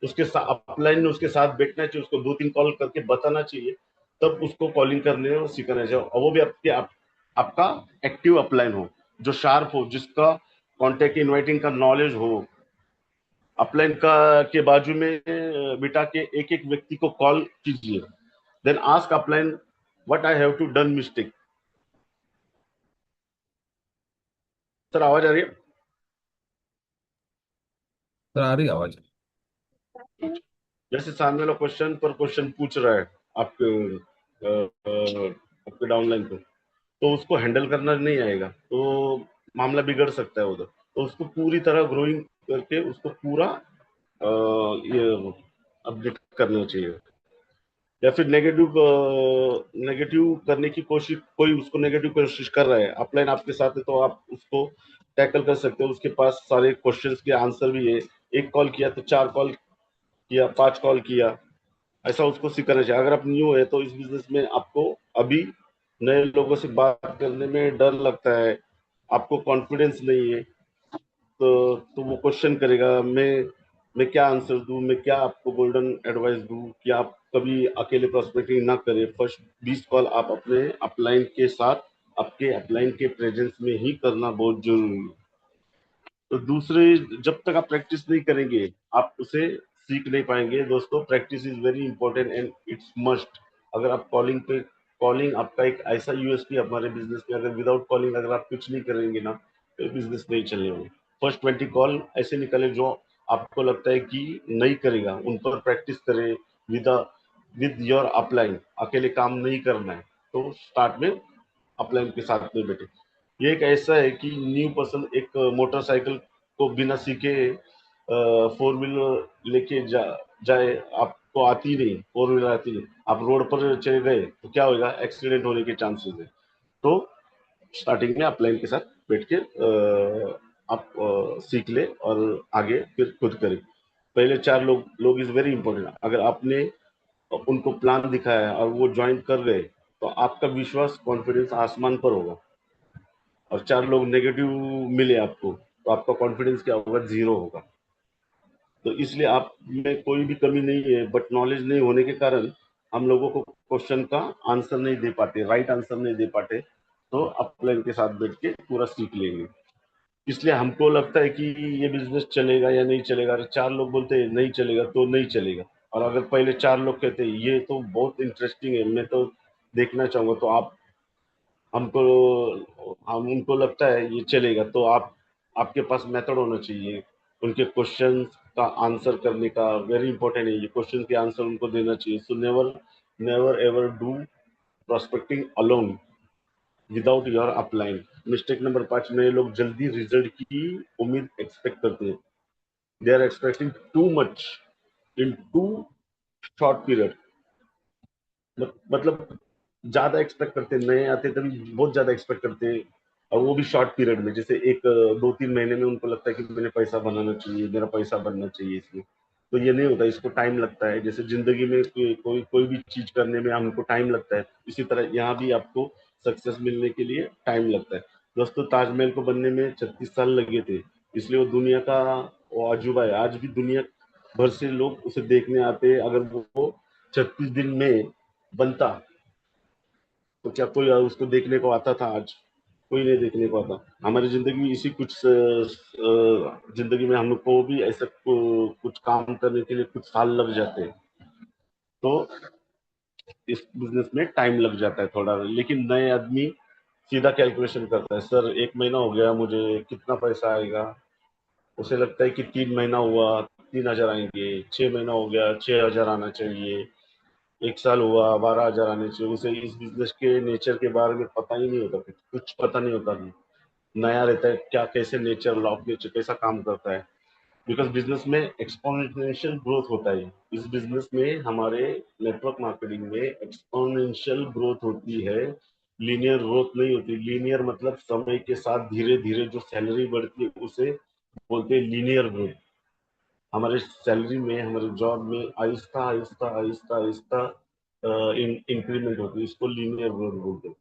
उसके साथ अपलाइन में उसके साथ बैठना चाहिए, उसको 2-3 कॉल करके बताना चाहिए, तब उसको कॉलिंग करने में सिखाना चाहिए। और वो भी आपका एक्टिव अपलाइन हो, जो शार्प हो, जिसका कॉन्टेक्ट इनवाइटिंग का नॉलेज हो, अपलाइन का के बाजू में बिठा के एक एक व्यक्ति को कॉल कीजिए, then ask upline what I have to done mistake. Sir आवाज आ रही है? सर आ रही आवाज। जैसे सामने वाला क्वेश्चन पर क्वेश्चन पूछ रहा है आपके आपके डाउनलाइन को, तो उसको हैंडल करना नहीं आएगा तो मामला बिगड़ सकता है उधर। तो उसको पूरी तरह ग्रोइंग करके उसको पूरा ये अपडेट करना चाहिए। या फिर नेगेटिव नेगेटिव करने की कोशिश, कोई उसको नेगेटिव कोशिश कर रहा है, अपलाइन आपके साथ है तो आप उसको टैकल कर सकते हो। उसके पास सारे क्वेश्चंस के आंसर भी है। एक कॉल किया तो 4 कॉल किया, 5 कॉल किया, ऐसा उसको सीखना चाहिए। अगर आप न्यू है तो इस बिजनेस में आपको अभी नए लोगों से बात करने में डर लगता है, आपको कॉन्फिडेंस नहीं है, तो वो क्वेश्चन करेगा, मैं क्या आंसर दूं, मैं क्या आपको गोल्डन एडवाइस दूं कि आप कभी अकेले प्रोस्पेक्टिंग ना करें। फर्स्ट 20 कॉल आप अपने अपलाइन के साथ, आपके अपलाइन के प्रेजेंस में ही करना बहुत जरूरी है। तो दूसरे, जब तक आप प्रैक्टिस नहीं करेंगे आप उसे सीख नहीं पाएंगे। दोस्तों practice is very important and it's must. अगर आप कॉलिंग पे, कॉलिंग आपका एक ऐसा यूएसपी हमारे बिजनेस में, अगर विदाउट कॉलिंग अगर आप कुछ नहीं करेंगे ना तो बिजनेस नहीं चलने वाला। फर्स्ट 20 कॉल ऐसे निकले जो आपको लगता है कि नहीं करेगा, उन पर प्रैक्टिस करें विद विद योर अपलाइन। अकेले काम नहीं करना है तो स्टार्ट में अपलाइन के साथ में बैठे। ये एक ऐसा है कि न्यू पर्सन एक मोटरसाइकिल को बिना सीखे 4 व्हीलर लेके जाए, आपको आती नहीं, 4 व्हीलर आती नहीं, आप रोड पर चले गए तो क्या होगा, एक्सीडेंट होने के चांसेस है। तो स्टार्टिंग में अपलाइन के साथ बैठ के आप सीख ले और आगे फिर खुद करें। पहले 4 लोग इज वेरी इंपॉर्टेंट। अगर आपने उनको प्लान दिखाया और वो ज्वाइन कर गए तो आपका विश्वास, कॉन्फिडेंस आसमान पर होगा। और 4 लोग नेगेटिव मिले आपको तो आपका कॉन्फिडेंस क्या होगा, जीरो होगा। तो इसलिए आप में कोई भी कमी नहीं है, बट नॉलेज नहीं होने के कारण हम लोगों को क्वेश्चन का आंसर नहीं दे पाते, राइट आंसर नहीं दे पाते। तो अपलाइन के साथ बैठ के पूरा सीख लेंगे। इसलिए हमको लगता है कि ये बिजनेस चलेगा या नहीं चलेगा। अगर 4 लोग बोलते हैं नहीं चलेगा तो नहीं चलेगा, और अगर पहले 4 लोग कहते हैं ये तो बहुत इंटरेस्टिंग है, मैं तो देखना चाहूंगा, तो आप हमको हम उनको लगता है ये चलेगा, तो आप, आपके पास मेथड होना चाहिए उनके क्वेश्चन का आंसर करने का। वेरी इंपॉर्टेंट है ये क्वेश्चन के आंसर उनको देना चाहिए। So never never ever do prospecting alone without your upline. Mistake number 5, नए लोग जल्दी रिजल्ट की उम्मीद एक्सपेक्ट करते हैं। They are expecting too much in too short period. मतलब ज्यादा एक्सपेक्ट करते हैं, नए आते तभी बहुत ज्यादा एक्सपेक्ट करते हैं, और वो भी शॉर्ट पीरियड में। जैसे एक 2-3 महीने में उनको लगता है कि मैंने पैसा बनाना चाहिए, मेरा पैसा बनना चाहिए इसमें। तो ये नहीं होता, इसको टाइम लगता है। जैसे जिंदगी में कोई भी चीज करने में हमको टाइम लगता है, इसी तरह यहाँ भी आपको सक्सेस मिलने के लिए टाइम लगता है। दोस्तों ताजमहल को बनने में 36 साल लगे थे, इसलिए वो दुनिया का वो अजूबा है। आज भी दुनिया भर से लोग उसे देखने आते हैं। अगर वो 36 दिन में बनता तो क्या कोई उसको देखने को आता था? आज कोई नहीं देखने को आता। हमारी जिंदगी में इसी कुछ जिंदगी में हमको भी ऐसा कुछ काम करने के लिए कुछ साल लग जाते हैं। तो इस बिजनेस में टाइम लग जाता है थोड़ा, लेकिन नए आदमी सीधा कैलकुलेशन करता है, सर 1 महीना हो गया मुझे, कितना पैसा आएगा? उसे लगता है कि 3 महीना हुआ 3 हजार आएंगे, 6 महीना हो गया 6 हजार आना चाहिए, 1 साल हुआ 12 हजार आने चाहिए। उसे इस बिजनेस के नेचर के बारे में पता ही नहीं होता, कुछ पता नहीं होता। नया रहता है क्या, कैसे नेचर, लॉ ऑफ नेचर कैसा काम करता है। बिकॉज बिजनेस में एक्सपोनेंशियल ग्रोथ होता है। इस बिजनेस में, हमारे नेटवर्क मार्केटिंग में एक्सपोनेंशियल ग्रोथ होती है, लीनियर ग्रोथ नहीं होती। लीनियर मतलब समय के साथ धीरे धीरे जो सैलरी बढ़ती है उसे बोलते हैं लीनियर ग्रोथ। हमारे सैलरी में, हमारे जॉब में आहिस्ता आहिस्ता आहिस्ता आहिस्ता इंक्रीमेंट होती है, इसको लीनियर ग्रोथ बोलते हैं।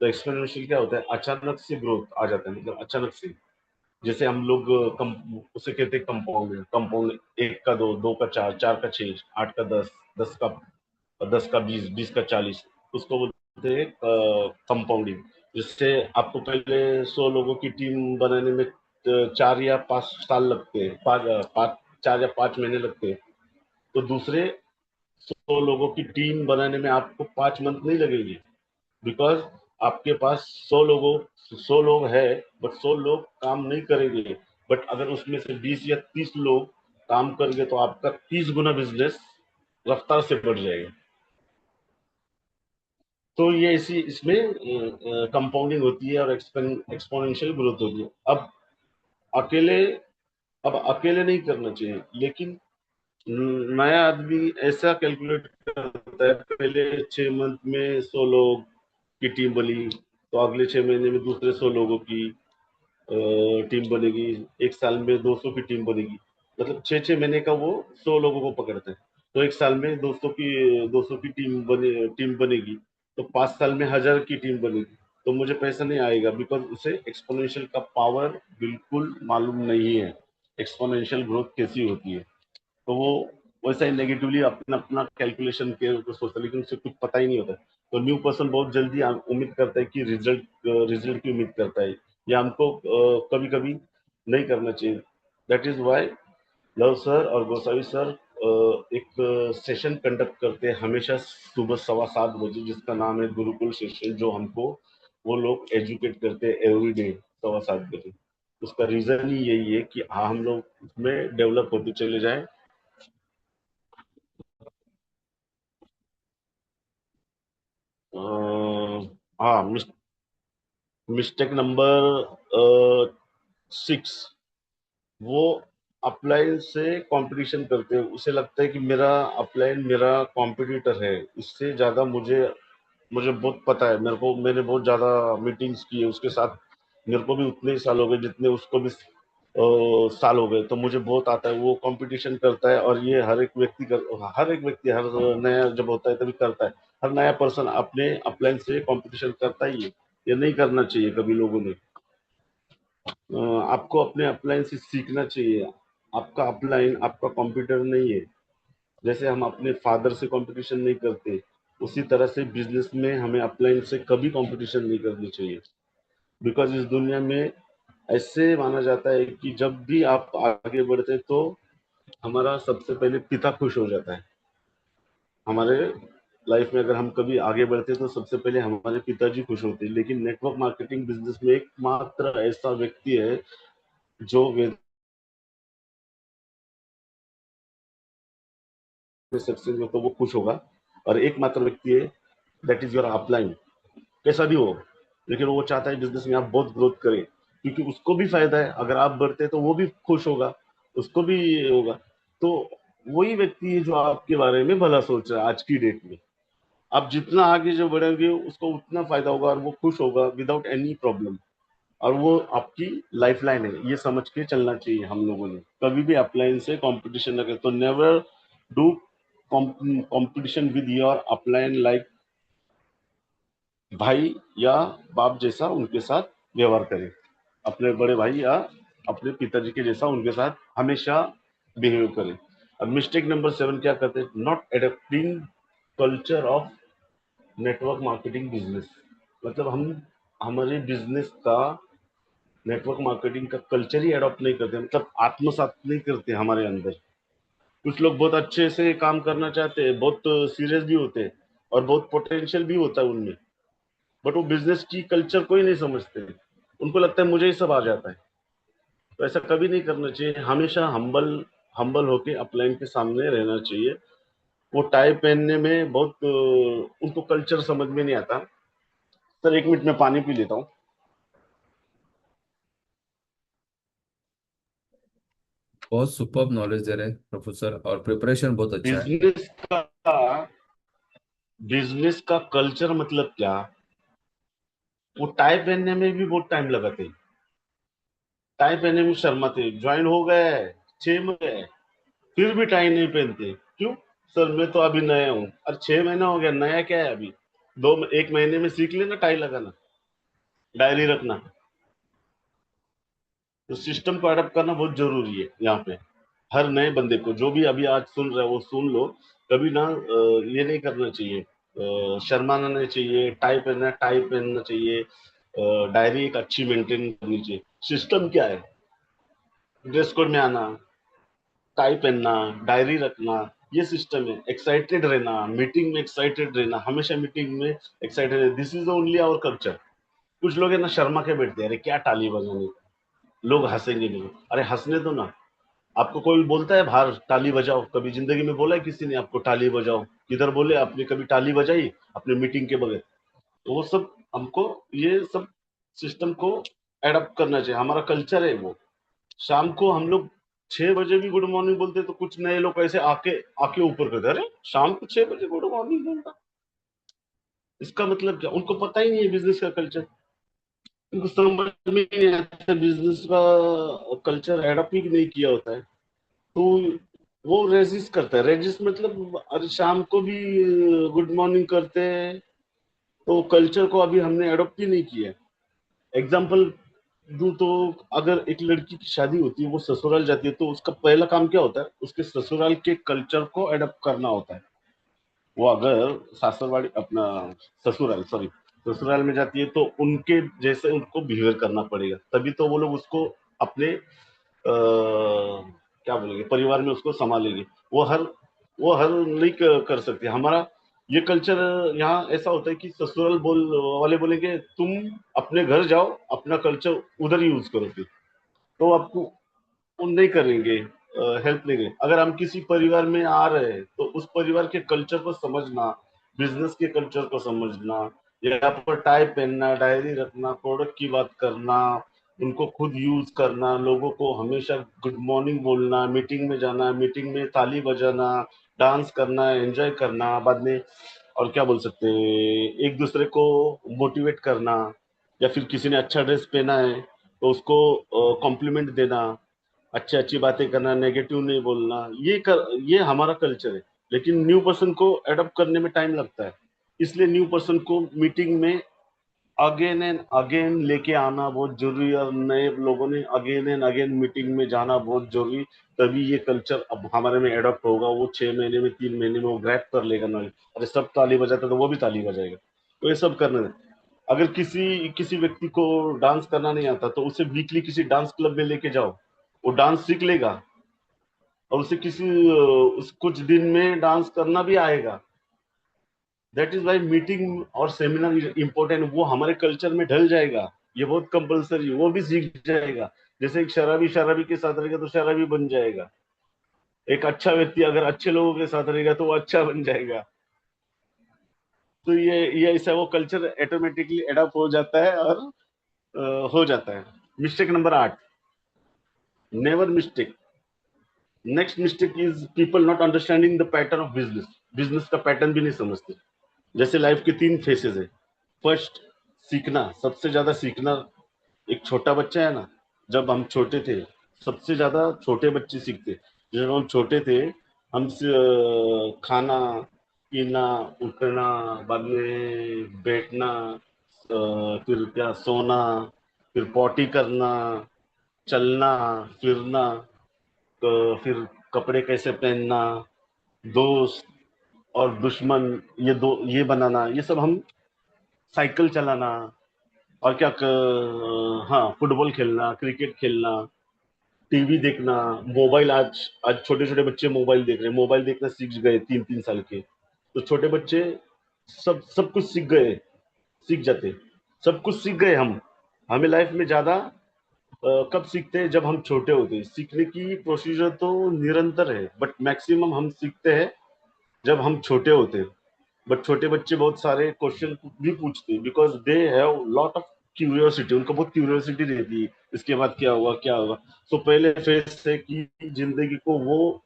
तो एक्सपोनेंशियल क्या होता है, अचानक से ग्रोथ आ जाता है, मतलब अचानक से। जैसे हम लोग उसे कहते हैं कंपाउंड। कंपाउंड, 1 का 2, 2 का 4, 4 का 6, 8 का 10, 10 का 20, 20 का 40, उसको बोलते हैं कंपाउंडिंग। जिससे आपको पहले 100 लोगों की टीम बनाने में 4 या 5 साल लगते हैं, 4 या 5 महीने लगते हैं, तो दूसरे 100 लोगों की टीम बनाने में आपको 5 मंथ नहीं लगेगी। बिकॉज आपके पास 100 लोग है, बट 100 लोग काम नहीं करेंगे। बट अगर उसमें से 20 या 30 लोग काम करेंगे तो आपका 30 गुना बिजनेस रफ्तार से बढ़ जाएगा। तो ये इसी इसमें कंपाउंडिंग होती है और एक्सपोनेंशियल ग्रोथ होती है। अकेले अब अकेले नहीं करना चाहिए, लेकिन नया आदमी ऐसा कैलकुलेट करता है, पहले 6 मंथ में 100 लोग की टीम बनी, तो अगले 6 महीने में दूसरे 100 लोगों की टीम बनेगी, 1 साल में 200 की टीम बनेगी। मतलब 6 6 महीने का वो 100 लोगों को पकड़ते हैं। तो 1 साल में 200 की टीम बनेगी, तो 5 साल में 1000 की टीम बनेगी। तो मुझे पैसा नहीं आएगा, बिकॉज उसे एक्सपोनेंशियल का पावर बिल्कुल मालूम नहीं है, एक्सपोनेंशियल ग्रोथ कैसी होती है। तो वो वैसा ही नेगेटिवली अपना अपना कैलकुलेशन के ऊपर सोचता है, लेकिन उसे कुछ पता ही नहीं होता। तो न्यू पर्सन बहुत जल्दी उम्मीद करता है कि रिजल्ट की उम्मीद करता है। ये हमको कभी कभी नहीं करना चाहिए। That is why Lav sir और गोसावी सर एक सेशन कंडक्ट करते हैं हमेशा सुबह 7:15 बजे, जिसका नाम है गुरुकुल सेशन, जो हमको वो लोग एजुकेट करते हैं एवरी डे 7:15 बजे। उसका रीजन ही यही है कि हाँ, हम लोग उसमें डेवलप होते चले जाएं। हाँ, मिस्टेक नंबर 6, वो अपलाइन से कंपटीशन करते हैं। उसे लगता है कि मेरा अपलाइन मेरा कॉम्पिटिटर है, इससे ज्यादा मुझे मुझे बहुत पता है। मैंने बहुत ज्यादा मीटिंग्स की है उसके साथ। मेरे को भी उतने ही साल हो गए जितने उसको भी साल हो गए, तो मुझे बहुत आता है। वो कंपटीशन करता है, और ये हर एक व्यक्ति हर नया जब होता है तभी करता है। हर नया पर्सन अपने अपलाइन से कंपटीशन करता ही है। ये नहीं करना चाहिए कभी लोगों ने। आपको अपने अपलाइन से सीखना चाहिए। आपका अपलाइन आपका कंप्यूटर नहीं है। जैसे हम अपने फादर से कंपटीशन नहीं करते, उसी तरह से बिजनेस में हमें अपलाइन से कभी कंपटीशन नहीं करनी चाहिए। बिकॉज इस दुनिया में ऐसे माना जाता है कि जब भी आप आगे बढ़ते हैं, तो हमारा सबसे पहले पिता खुश हो जाता है। हमारे लाइफ में अगर हम कभी आगे बढ़ते हैं तो सबसे पहले हमारे पिताजी खुश होते हैं। लेकिन नेटवर्क मार्केटिंग बिजनेस में एकमात्र ऐसा व्यक्ति है जो सक्सेस में तो वो खुश होगा, और एकमात्र व्यक्ति है, दैट इज योर अपलाइन। कैसा भी हो, लेकिन वो चाहता है बिजनेस में आप बहुत ग्रोथ करें, क्योंकि उसको भी फायदा है। अगर आप बढ़ते हैं तो वो भी खुश होगा, उसको भी ये होगा। तो वही व्यक्ति है जो आपके बारे में भला सोच रहा है आज की डेट में। आप जितना आगे जो बढ़ेंगे उसको उतना फायदा होगा, और वो खुश होगा विदाउट एनी प्रॉब्लम। और वो आपकी लाइफ लाइन है, ये समझ के चलना चाहिए हम लोगों ने। कभी भी अपलाइन से कंपटीशन न करें। तो never do competition with your upline, like भाई या बाप जैसा उनके साथ व्यवहार करें। अपने बड़े भाई या अपने पिताजी के जैसा उनके साथ हमेशा बिहेव करें। अब मिस्टेक नंबर 7 क्या करते हैं? Not adapting culture of network marketing business. मतलब हम हमारे बिजनेस का नेटवर्क मार्केटिंग का कल्चर ही अडॉप्ट नहीं करते, मतलब आत्मसात नहीं करते हमारे अंदर। कुछ लोग बहुत अच्छे से काम करना चाहते हैं, बहुत सीरियस भी होते हैं, और बहुत पोटेंशियल भी होता है उनमें, बट वो बिजनेस की कल्चर को ही नहीं समझते। उनको लगता है मुझे ही सब आ जाता है। तो ऐसा कभी नहीं करना चाहिए। हमेशा हम्बल हम्बल होके अपलाइन के सामने रहना चाहिए। वो टाई पहनने में बहुत उनको कल्चर समझ में नहीं आता। सर, 1 मिनट में पानी पी लेता हूँ। बहुत सुपर्ब नॉलेज दे रहे हैं प्रोफेसर, और प्रिपरेशन बहुत अच्छा है। का बिजनेस का कल्चर मतलब क्या? वो टाई पहनने में भी बहुत टाइम लगाते हैं। टाई पहनने में शर्माते, ज्वाइन हो गए 6 महीने फिर भी टाई नहीं पहनते, क्यों? सर, मैं तो अभी नया हूँ। अरे, 6 महीना हो गया, नया क्या है अभी? 1 महीने में सीख लेना टाई लगाना, डायरी रखना। तो सिस्टम को अडॉप्ट करना बहुत जरूरी है यहाँ पे। हर नए बंदे को, जो भी अभी आज सुन रहे हो वो सुन लो। कभी ना ये नहीं करना चाहिए, शर्माना नहीं चाहिए। टाई पहनना चाहिए। डायरी एक अच्छी मेंटेन करनी चाहिए। सिस्टम क्या है? ड्रेस कोड में आना, टाई पहनना, डायरी रखना, ये सिस्टम है। एक्साइटेड रहना, मीटिंग में एक्साइटेड रहना, हमेशा मीटिंग में एक्साइटेड रहना, this is only our culture. कुछ लोग है ना शर्मा के बैठते हैं, अरे क्या टाली बजाने, लोग हंसेंगे नहीं, अरे हंसने दो ना। आपको कोई बोलता है बाहर ताली बजाओ, कभी जिंदगी में बोला है किसी ने आपको ताली बजाओ? किधर बोले आपने कभी ताली बजाई अपने मीटिंग के बगैर? तो वो सब हमको, ये सब सिस्टम को एडप्ट करना चाहिए, हमारा कल्चर है वो। शाम को हम लोग 6 बजे भी गुड मॉर्निंग बोलते, तो कुछ नए लोग ऐसे आके आके ऊपर करते, अरे शाम को 6 बजे गुड मॉर्निंग बोलता, इसका मतलब क्या? उनको पता ही नहीं है बिजनेस का कल्चर, उनको समझ में ही नहीं आता बिजनेस का कल्चर एडप्ट ही नहीं किया होता है। तो वो रेजिस्ट करता है, रेजिस्ट मतलब अरे शाम को भी गुड मॉर्निंग करते हैं, तो कल्चर को अभी हमने अडॉप्ट ही नहीं किया है। एग्जाम्पल दूं तो, अगर एक लड़की की शादी होती है, वो ससुराल जाती है, तो उसका पहला काम क्या होता है? उसके ससुराल के कल्चर को अडॉप्ट करना होता है। वो अगर सासरवाड़ी अपना ससुराल सॉरी ससुराल में जाती है, तो उनके जैसे उनको बिहेवियर करना पड़ेगा, तभी तो वो लोग उसको अपने क्या बोलेंगे, परिवार में उसको संभालेंगे। वो हर वो हर नहीं कर सकते। हमारा ये कल्चर यहाँ ऐसा होता है कि ससुराल वाले बोलेंगे तुम अपने घर जाओ, अपना कल्चर उधर यूज करो, फिर तो आपको वो नहीं करेंगे, हेल्प नहीं करेंगे। अगर हम किसी परिवार में आ रहे हैं, तो उस परिवार के कल्चर को समझना, बिजनेस के कल्चर को समझना, यहाँ पर टाई पहनना, डायरी रखना, प्रोडक्ट की बात करना, उनको खुद यूज करना, लोगों को हमेशा गुड मॉर्निंग बोलना, मीटिंग में जाना, मीटिंग में ताली बजाना, डांस करना, एंजॉय करना, बाद में और क्या बोल सकते हैं, एक दूसरे को मोटिवेट करना, या फिर किसी ने अच्छा ड्रेस पहना है तो उसको कॉम्प्लीमेंट देना, अच्छी अच्छी बातें करना, नेगेटिव नहीं बोलना, ये हमारा कल्चर है। लेकिन न्यू पर्सन को अडॉप्ट करने में टाइम लगता है, इसलिए न्यू पर्सन को मीटिंग में अगेन एंड अगेन लेके आना बहुत जरूरी है, और नए लोगों ने अगेन एंड अगेन मीटिंग में जाना बहुत जरूरी। तभी ये कल्चर अब हमारे में एडॉप्ट होगा, वो 6 महीने में 3 महीने में वो ग्रैप कर लेगा ना। अरे सब ताली बजाते तो वो भी ताली बजाएगा, तो ये सब करना है। अगर किसी किसी व्यक्ति को डांस करना नहीं आता, तो उसे वीकली किसी डांस क्लब में लेके जाओ, वो डांस सीख लेगा, और उसे उस कुछ दिन में डांस करना भी आएगा। दैट इज वाई मीटिंग और सेमिनार इम्पोर्टेंट, वो हमारे कल्चर में ढल जाएगा, ये बहुत कंपलसरी, वो भी सीख जाएगा। जैसे एक शराबी शराबी के साथ रहेगा तो शराबी बन जाएगा, एक अच्छा व्यक्ति अगर अच्छे लोगों के साथ रहेगा तो वो अच्छा बन जाएगा। तो ये ऐसा वो कल्चर ऑटोमेटिकली एडॉप्ट हो जाता है, और हो जाता है। Mistake number 8, never mistake. Next mistake is people not understanding the pattern of business. Business का पैटर्न भी नहीं समझते। जैसे लाइफ के 3 फेसेस है। फर्स्ट, सीखना, सबसे ज्यादा सीखना। एक छोटा बच्चा है ना, जब हम छोटे थे, सबसे ज्यादा छोटे बच्चे सीखते। जब हम छोटे थे, खाना, पीना, उठना, बाद में बैठना, फिर क्या, सोना, फिर पॉटी करना, चलना, फिरना, फिर कपड़े कैसे पहनना, दोस्त और दुश्मन, ये बनाना, ये सब हम, साइकिल चलाना, और क्या हाँ, फुटबॉल खेलना, क्रिकेट खेलना, टीवी देखना, मोबाइल। आज आज छोटे छोटे बच्चे मोबाइल देख रहे हैं, मोबाइल देखना सीख गए 3 3 साल के। तो छोटे बच्चे सब सब कुछ सीख गए, सीख जाते, सब कुछ सीख गए हम। हमें लाइफ में ज्यादा कब सीखते हैं? जब हम छोटे होते हैं। सीखने की प्रोसीजर तो निरंतर है, बट मैक्सिमम हम सीखते हैं जब हम छोटे होते हैं। बट छोटे बच्चे बहुत सारे क्वेश्चन भी पूछते हैं, because they have lot of curiosity, उनको बहुत क्यूरियोसिटी रहती है, इसके बाद क्या होगा, क्या होगा। तो पहले फेज है कि जिंदगी को वो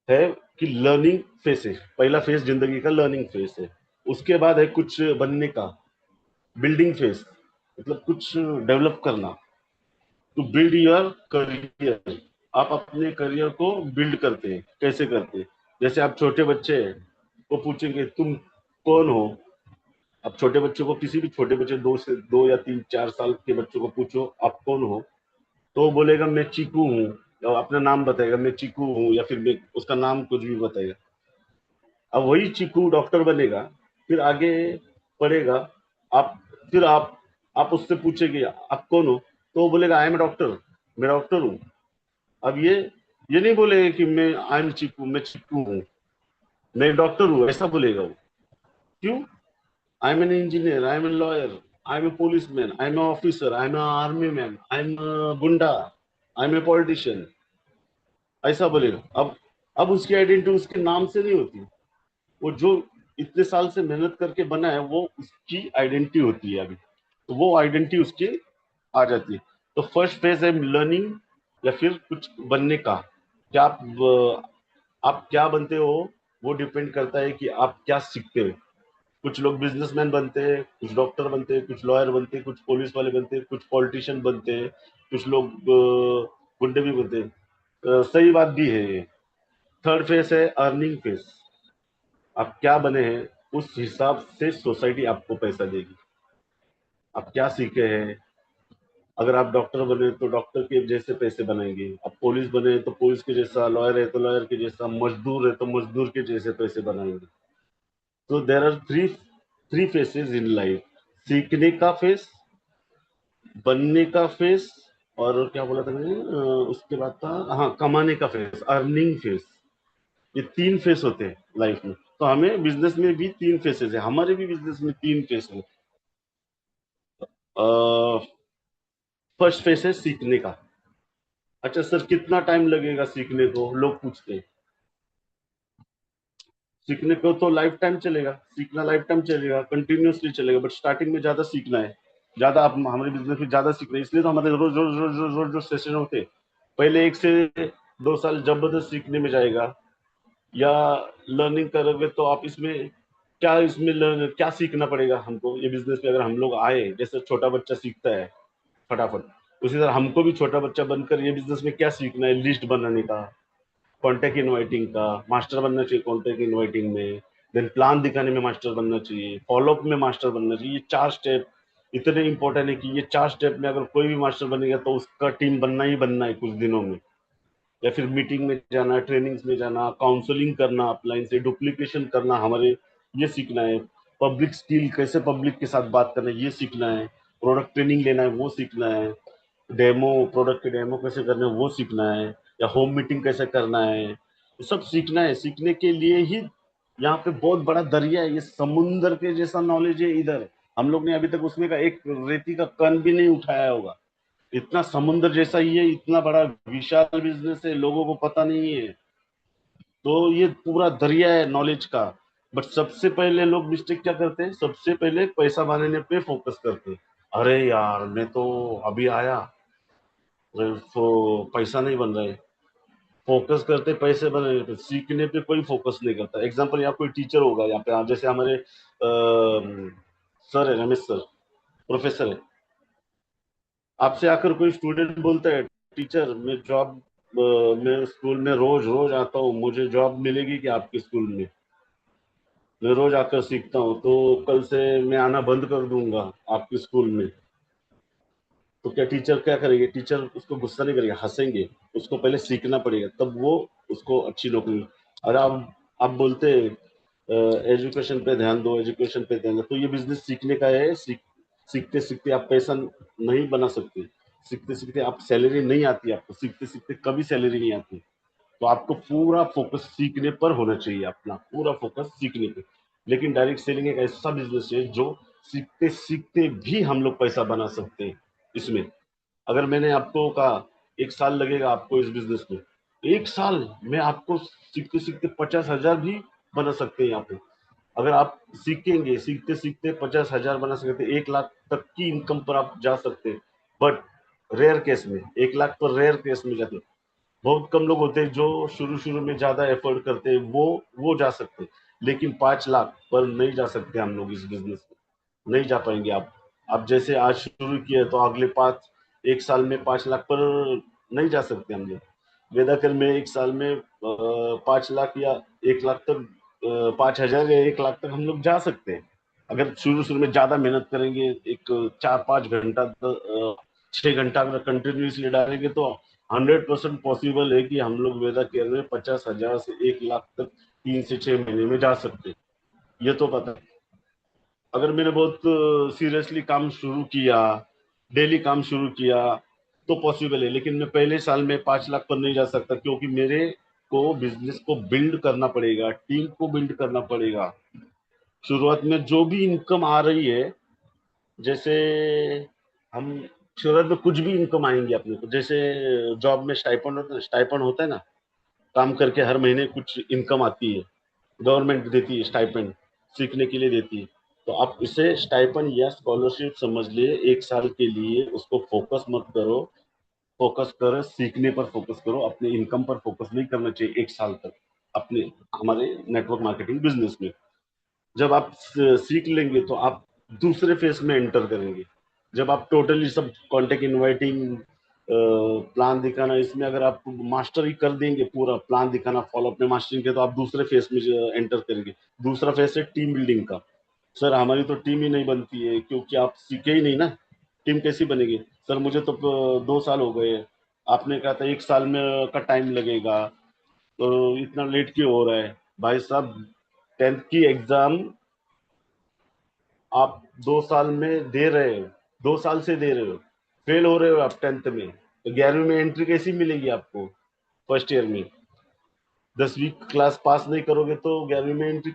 है कि लर्निंग फेज है, पहला फेज जिंदगी का लर्निंग फेज है। उसके बाद है कुछ बनने का, बिल्डिंग फेज, मतलब कुछ डेवलप करना, टू बिल्ड योर करियर। आप अपने करियर को बिल्ड करते हैं, कैसे करते हैं? जैसे आप छोटे बच्चे हैं, वो पूछेंगे तुम कौन हो। अब छोटे बच्चों को, किसी भी छोटे बच्चे, 2 या 3 4 साल के बच्चों को पूछो आप कौन हो, तो वो बोलेगा मैं चीकू हूँ, और अपना नाम बताएगा, मैं चीकू हूँ, या फिर मैं उसका नाम कुछ भी बताएगा। अब वही चीकू डॉक्टर बनेगा, फिर आगे पढ़ेगा। आप फिर आप उससे पूछेंगे आप कौन हो, तो वो बोलेगा आई एम डॉक्टर। मैं डॉक्टर हूँ। अब ये नहीं बोलेगा कि मैं आई एम चिक्कू, मैं चिक्कू हूँ, मैं एक डॉक्टर हूँ, ऐसा बोलेगा वो। क्यों? I am an engineer, I am an lawyer, I am a police man, I am a officer, I am a army man, I am गुंडा, आई एम ए पॉलिटिशियन, ऐसा बोलेगा। अब उसकी आइडेंटिटी उसके नाम से नहीं होती। वो जो इतने साल से मेहनत करके बना है, वो उसकी आइडेंटिटी होती है अभी। तो वो आइडेंटिटी उसकी आ जाती है। तो फर्स्ट फेज है लर्निंग, या फिर कुछ बनने का। क्या आप क्या बनते हो, वो डिपेंड करता है कि आप क्या सीखते हो। कुछ लोग बिजनेसमैन बनते हैं, कुछ डॉक्टर बनते हैं, कुछ लॉयर बनते हैं, कुछ पुलिस वाले बनते हैं, कुछ पॉलिटिशियन बनते हैं, कुछ लोग गुंडे भी बनते हैं। सही बात भी है ये। थर्ड फेज है अर्निंग फेज। आप क्या बने हैं, उस हिसाब से सोसाइटी आपको पैसा देगी। आप क्या सीखे हैं। अगर आप डॉक्टर बने तो डॉक्टर के जैसे पैसे बनाएंगे, आप पुलिस बने तो पुलिस के जैसा, लॉयर है तो लॉयर के जैसा, मजदूर है तो मजदूर के जैसे पैसे बनाएंगे। तो there are three three phases in life. सीखने का फेस, बनने का फेस, और क्या बोला था मैंने, उसके बाद था, हाँ, कमाने का फेस, अर्निंग फेस। ये तीन फेस होते हैं लाइफ में। तो हमें बिजनेस में भी तीन फेसेस है, हमारे भी बिजनेस में तीन फेस है। फर्स्ट फेस है सीखने का। अच्छा सर, कितना टाइम लगेगा सीखने को, लोग पूछते हैं। सीखने को तो लाइफ टाइम चलेगा, सीखना लाइफ टाइम चलेगा, कंटिन्यूअसली चलेगा, बट स्टार्टिंग में ज्यादा सीखना है। ज्यादा आप हमारे बिजनेस में ज्यादा सीख रहे हैं, इसलिए तो हमारे रोज रोज रोज रोज रोज रोज सेशन होते हैं। पहले 1 से 2 साल जबरदस्त सीखने में जाएगा, या लर्निंग करोगे तो आप इसमें क्या, इसमें लर्न क्या सीखना पड़ेगा हमको। ये बिजनेस में अगर हम लोग आए, जैसे छोटा बच्चा सीखता है फटाफट, उसी तरह हमको भी छोटा बच्चा बनकर ये बिजनेस में क्या सीखना है, लिस्ट बनाने का, कॉन्टेक्ट इनवाइटिंग का मास्टर बनना चाहिए, कॉन्टेक्ट इनवाइटिंग में। देन प्लान दिखाने में मास्टर बनना चाहिए, फॉलोअप में मास्टर बनना चाहिए। ये 4 स्टेप इतने इंपॉर्टेंट है कि ये 4 स्टेप में अगर कोई भी मास्टर बनेगा तो उसका टीम बनना ही बनना है कुछ दिनों में। या फिर मीटिंग में जाना, ट्रेनिंग्स में जाना, काउंसलिंग करना, अपलाइन से डुप्लीकेशन करना, हमारे ये सीखना है। पब्लिक स्किल, कैसे पब्लिक के साथ बात करना है, ये सीखना है। प्रोडक्ट ट्रेनिंग लेना है, वो सीखना है। डेमो, प्रोडक्ट के डेमो कैसे करने हैं वो सीखना है। या होम मीटिंग कैसे करना है, ये सब सीखना है। सीखने के लिए ही यहाँ पे बहुत बड़ा दरिया है, ये समुंदर के जैसा नॉलेज है इधर। हम लोग ने अभी तक उसमें का एक रेती का कण भी नहीं उठाया होगा। इतना समुंदर जैसा ही है, इतना बड़ा विशाल बिजनेस है, लोगों को पता नहीं है। तो ये पूरा दरिया है नॉलेज का। बट सबसे पहले लोग मिस्टेक क्या करते हैं, सबसे पहले पैसा बनाने पे फोकस करते हैं। अरे यार, मैं तो अभी आया, तो पैसा नहीं बन रहा है। फोकस करते पैसे बनाने पे, सीखने पे कोई फोकस नहीं करता। एग्जाम्पल, यहाँ कोई टीचर होगा यहाँ पे, जैसे हमारे सर है, रमेश सर, प्रोफेसर है। आपसे आकर कोई स्टूडेंट बोलता है, टीचर मैं जॉब, मैं स्कूल में रोज रोज आता हूँ, मुझे जॉब मिलेगी क्या आपके स्कूल में? मैं रोज आकर सीखता हूँ, तो कल से मैं आना बंद कर दूंगा आपके स्कूल में। तो क्या टीचर क्या करेंगे? टीचर उसको गुस्सा नहीं करेंगे, हंसेंगे। उसको पहले सीखना पड़ेगा, तब वो उसको अच्छी नौकरी। और आप बोलते एजुकेशन पे ध्यान दो, एजुकेशन पे ध्यान दो, तो ये बिजनेस सीखने का है। सीखते सीखते आप पैसा नहीं बना सकते। सीखते सीखते आप सैलरी नहीं आती आपको, सीखते सीखते कभी सैलरी नहीं आती। तो आपको पूरा फोकस सीखने पर होना चाहिए, अपना पूरा फोकस सीखने पे। लेकिन डायरेक्ट सेलिंग एक ऐसा बिजनेस है जो सीखते सीखते भी हम लोग पैसा बना सकते हैं इसमें। अगर मैंने आपको कहा 1 साल लगेगा आपको इस बिजनेस में, 1 साल में आपको सीखते सीखते 50,000 भी बना सकते हैं यहाँ पे। अगर आप सीखेंगे, सीखते सीखते 50,000 बना सकते, 1 लाख तक की इनकम पर आप जा सकते हैं। बट रेयर केस में, 1 लाख पर रेयर केस में जाते हैं। बहुत कम लोग होते हैं जो शुरू शुरू में ज्यादा एफर्ट करते हैं, वो जा सकते हैं। लेकिन 5 लाख पर नहीं जा सकते हम लोग इस बिजनेस में, नहीं जा पाएंगे आप जैसे आज शुरू किए तो अगले 1 साल में 5 लाख पर नहीं जा सकते हम लोग। वेदाकर में 1 साल में 5 लाख या 1 लाख तक, 5,000 या 1 लाख तक हम लोग जा सकते हैं। अगर शुरू शुरू में ज्यादा मेहनत करेंगे, एक 4-5 घंटा, 6 घंटा अगर कंटिन्यूसली डालेंगे, तो 100% पॉसिबल है कि हम लोग वेदा केयर में 50,000 से 1 लाख तक 3 से 6 महीने में जा सकते हैं। ये तो पता है। अगर मैंने बहुत सीरियसली काम शुरू किया, डेली काम शुरू किया, तो पॉसिबल है, लेकिन मैं पहले साल में 5 लाख पर नहीं जा सकता, क्योंकि मेरे को बिजनेस को बिल्ड करना पड़ेगा, टीम को बिल्ड करना पड़ेगा। शुरुआत में जो भी इनकम आ रही है, जैसे हम शुरुआत में कुछ भी इनकम आएंगे अपने को, जैसे जॉब में स्टाइपेंड होता है ना, काम करके हर महीने कुछ इनकम आती है, गवर्नमेंट देती है स्टाइपेंड, सीखने के लिए देती है। तो आप इसे स्टाइपेंड या स्कॉलरशिप समझ लिए, 1 साल के लिए उसको फोकस मत करो। फोकस करो सीखने पर, फोकस करो, अपने इनकम पर फोकस नहीं करना चाहिए 1 साल तक अपने हमारे नेटवर्क मार्केटिंग बिजनेस में। जब आप सीख लेंगे तो आप दूसरे फेज में एंटर करेंगे। जब आप टोटली सब कॉन्टेक्ट इनवाइटिंग, प्लान दिखाना, इसमें अगर आप मास्टर ही कर देंगे, पूरा प्लान दिखाना फॉलोअप में मास्टरिंग के, तो आप दूसरे फेज में एंटर करेंगे। दूसरा फेज है टीम बिल्डिंग का। सर हमारी तो टीम ही नहीं बनती है, क्योंकि आप सीखे ही नहीं ना, टीम कैसी बनेगी? सर मुझे तो 2 साल हो गए, आपने कहा था 1 साल में का टाइम लगेगा, तो इतना लेट क्यों हो रहा है? भाई साहब, 10th की एग्जाम आप 2 साल में दे रहे हो, 2 साल से दे रहे हो, फेल हो रहे हो आप 10th में, तो 11वीं में एंट्री कैसी मिलेगी आपको? फर्स्ट ईयर में 10वीं क्लास पास नहीं करोगे तो 11वीं में एंट्री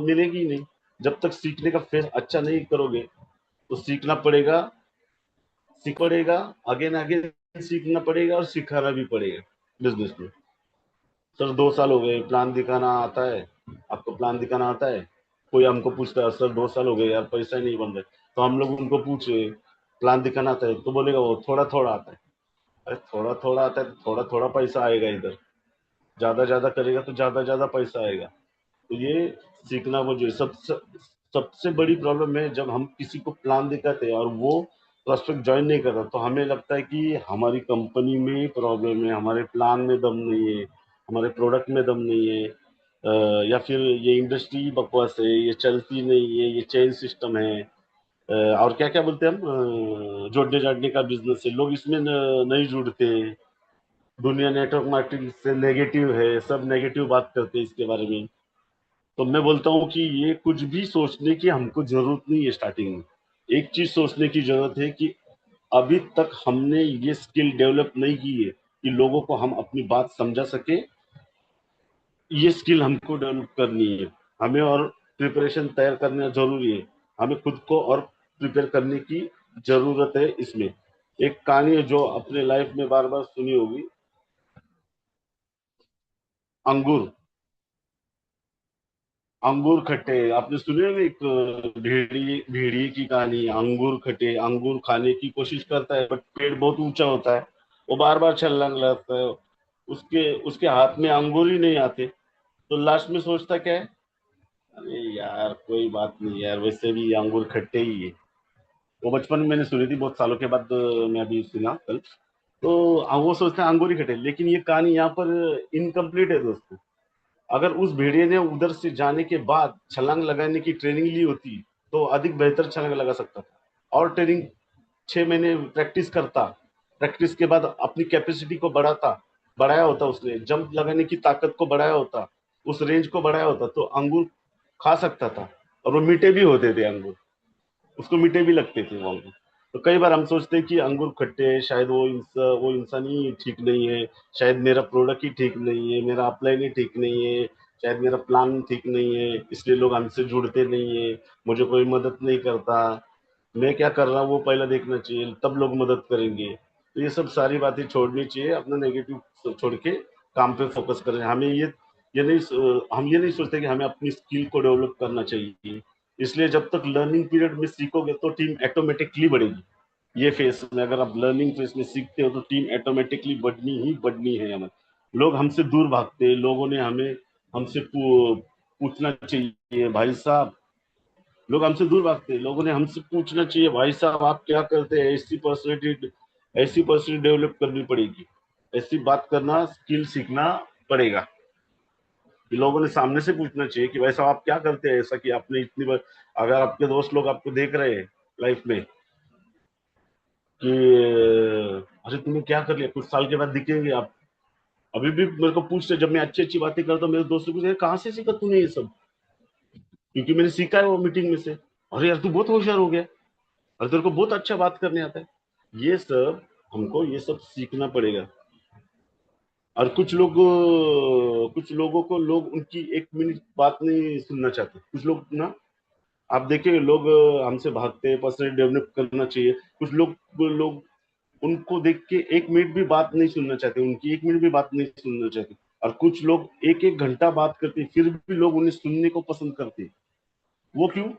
मिलेगी ही नहीं। जब तक सीखने का फेस अच्छा नहीं करोगे, तो सीखना पड़ेगा, सीख पड़ेगा, अगेन अगेन सीखना पड़ेगा और सिखाना भी पड़ेगा बिजनेस में। सर 2 साल हो गए, प्लान दिखाना आता है? आपको प्लान दिखाना आता है? कोई हमको पूछता है, सर 2 साल हो गए यार, पैसा ही नहीं बन रहा है। तो हम लोग उनको पूछे, प्लान दिखाना आता है? तो बोलेगा वो थोड़ा थोड़ा आता है। अरे थोड़ा थोड़ा आता है तो थोड़ा थोड़ा पैसा आएगा इधर, ज्यादा ज्यादा करेगा तो ज्यादा ज्यादा पैसा आएगा। तो ये सीखना वो जो सबसे सबसे बड़ी प्रॉब्लम है, जब हम किसी को प्लान दिखाते हैं और वो प्रोस्पेक्ट ज्वाइन नहीं कर रहा, तो हमें लगता है कि हमारी कंपनी में प्रॉब्लम है, हमारे प्लान में दम नहीं है, हमारे प्रोडक्ट में दम नहीं है, या फिर ये इंडस्ट्री बकवास है, ये चलती नहीं है, ये चेन सिस्टम है, और क्या क्या बोलते हैं हम, जोड़ने जाड़ने का बिजनेस है, लोग इसमें नहीं जुड़ते। दुनिया नेटवर्क मार्केटिंग से नेगेटिव है, सब नेगेटिव बात करते हैं इसके बारे में। तो मैं बोलता हूँ कि ये कुछ भी सोचने की हमको जरूरत नहीं है स्टार्टिंग में। एक चीज सोचने की जरूरत है कि अभी तक हमने ये स्किल डेवलप नहीं की है कि लोगों को हम अपनी बात समझा सके। ये स्किल हमको डेवलप करनी है हमें, और प्रिपरेशन तैयार करना जरूरी है। हमें खुद को और प्रिपेयर करने की जरूरत है इसमें। एक कहानी है जो अपने लाइफ में बार बार सुनी होगी, अंगूर। अंगूर खट्टे, आपने सुने होंगे, एक भेड़िए की कहानी है। अंगूर खट्टे, अंगूर खाने की कोशिश करता है, बट पेड़ बहुत ऊंचा होता है, वो बार बार छलांग लगाता है, उसके उसके हाथ में अंगूर ही नहीं आते। तो लास्ट में सोचता क्या है, अरे यार कोई बात नहीं यार, वैसे भी ये अंगूर खट्टे ही है। वो बचपन में मैंने सुनी थी, बहुत सालों के बाद मैं अभी सुना कल। तो वो सोचते हैं अंगूर ही खट्टे, लेकिन ये कहानी यहाँ पर इनकम्प्लीट है दोस्तों। अगर उस भेड़िए ने उधर से जाने के बाद छलांग लगाने की ट्रेनिंग ली होती, तो अधिक बेहतर छलांग लगा सकता था। और ट्रेनिंग 6 महीने प्रैक्टिस करता, प्रैक्टिस के बाद अपनी कैपेसिटी को बढ़ाया होता, उसने जंप लगाने की ताकत को बढ़ाया होता, उस रेंज को बढ़ाया होता, तो अंगूर खा सकता था। और वो मीठे भी होते थे अंगूर, उसको मीठे भी लगते थे वो अंगूर। तो कई बार हम सोचते हैं कि अंगूर खट्टे हैं, शायद वो इंसान ही ठीक नहीं है, शायद मेरा प्रोडक्ट ही ठीक नहीं है, मेरा अपलाइन ही ठीक नहीं है, शायद मेरा प्लान ठीक नहीं है, इसलिए लोग हमसे जुड़ते नहीं है, मुझे कोई मदद नहीं करता। मैं क्या कर रहा हूँ वो पहले देखना चाहिए, तब लोग मदद करेंगे। तो ये सब सारी बातें छोड़नी चाहिए, अपना नेगेटिव छोड़ के काम पे फोकस करें। हमें ये नहीं हम ये नहीं सोचते कि हमें अपनी स्किल को डेवलप करना चाहिए। इसलिए जब तक लर्निंग पीरियड में सीखोगे तो टीम ऑटोमेटिकली बढ़ेगी। ये फेस में अगर आप लर्निंग फेस में सीखते हो, तो टीम ऑटोमेटिकली बढ़नी है हमें। लोग हमसे दूर भागते हैं, लोगों ने हमें हमसे पूछना चाहिए भाई साहब, लोग हमसे दूर भागते हैं, लोगों ने हमसे पूछना चाहिए भाई साहब आप क्या करते हैं, ऐसी पर्सनैलिटी डेवलप करनी पड़ेगी, ऐसी बात करना स्किल सीखना पड़ेगा कि लोगों ने सामने से पूछना चाहिए कि भाई साहब आप क्या करते हैं, ऐसा कि आपने इतनी बार, अगर आपके दोस्त लोग आपको देख रहे हैं लाइफ में कि अरे तुमने क्या कर लिया, कुछ साल के बाद दिखेंगे आप, अभी भी मेरे को पूछते, जब मैं अच्छी अच्छी बातें करता हूँ मेरे दोस्तों को, कहाँ से सीखा तूने ये सब? क्योंकि मैंने सीखा है वो मीटिंग में से। अरे यार तू बहुत होशियार हो गया, और तेरे को बहुत अच्छा बात करने आता है। ये सब हमको ये सब सीखना पड़ेगा। और कुछ लोगों को लोग उनकी एक मिनट बात नहीं सुनना चाहते, कुछ लोग ना, आप देखिए लोग हमसे भागते हैं, पर्सनल डेवलप करना चाहिए, कुछ लोग लोग उनको देख के एक मिनट भी बात नहीं सुनना चाहते, उनकी एक मिनट भी बात नहीं सुनना चाहते। और कुछ लोग एक एक घंटा बात करते फिर भी लोग उन्हें सुनने को पसंद करते। वो क्यों?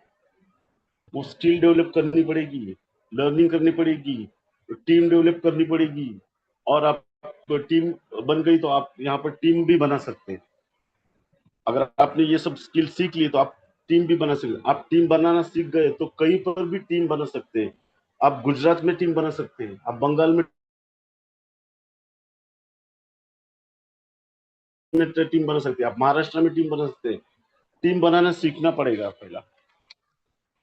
वो स्किल डेवलप करनी पड़ेगी, लर्निंग करनी पड़ेगी, टीम डेवलप करनी पड़ेगी। और आप टीम बन गई तो आप यहाँ पर टीम भी बना सकते हैं। अगर आपने ये सब स्किल सीख ली तो आप टीम भी बना सकते हैं। आप टीम बनाना सीख गए तो कहीं पर भी टीम बना सकते हैं। आप गुजरात में टीम बना सकते हैं, आप बंगाल में टीम बना सकते हैं, आप महाराष्ट्र में टीम बना सकते हैं। टीम बनाना सीखना पड़ेगा पहला।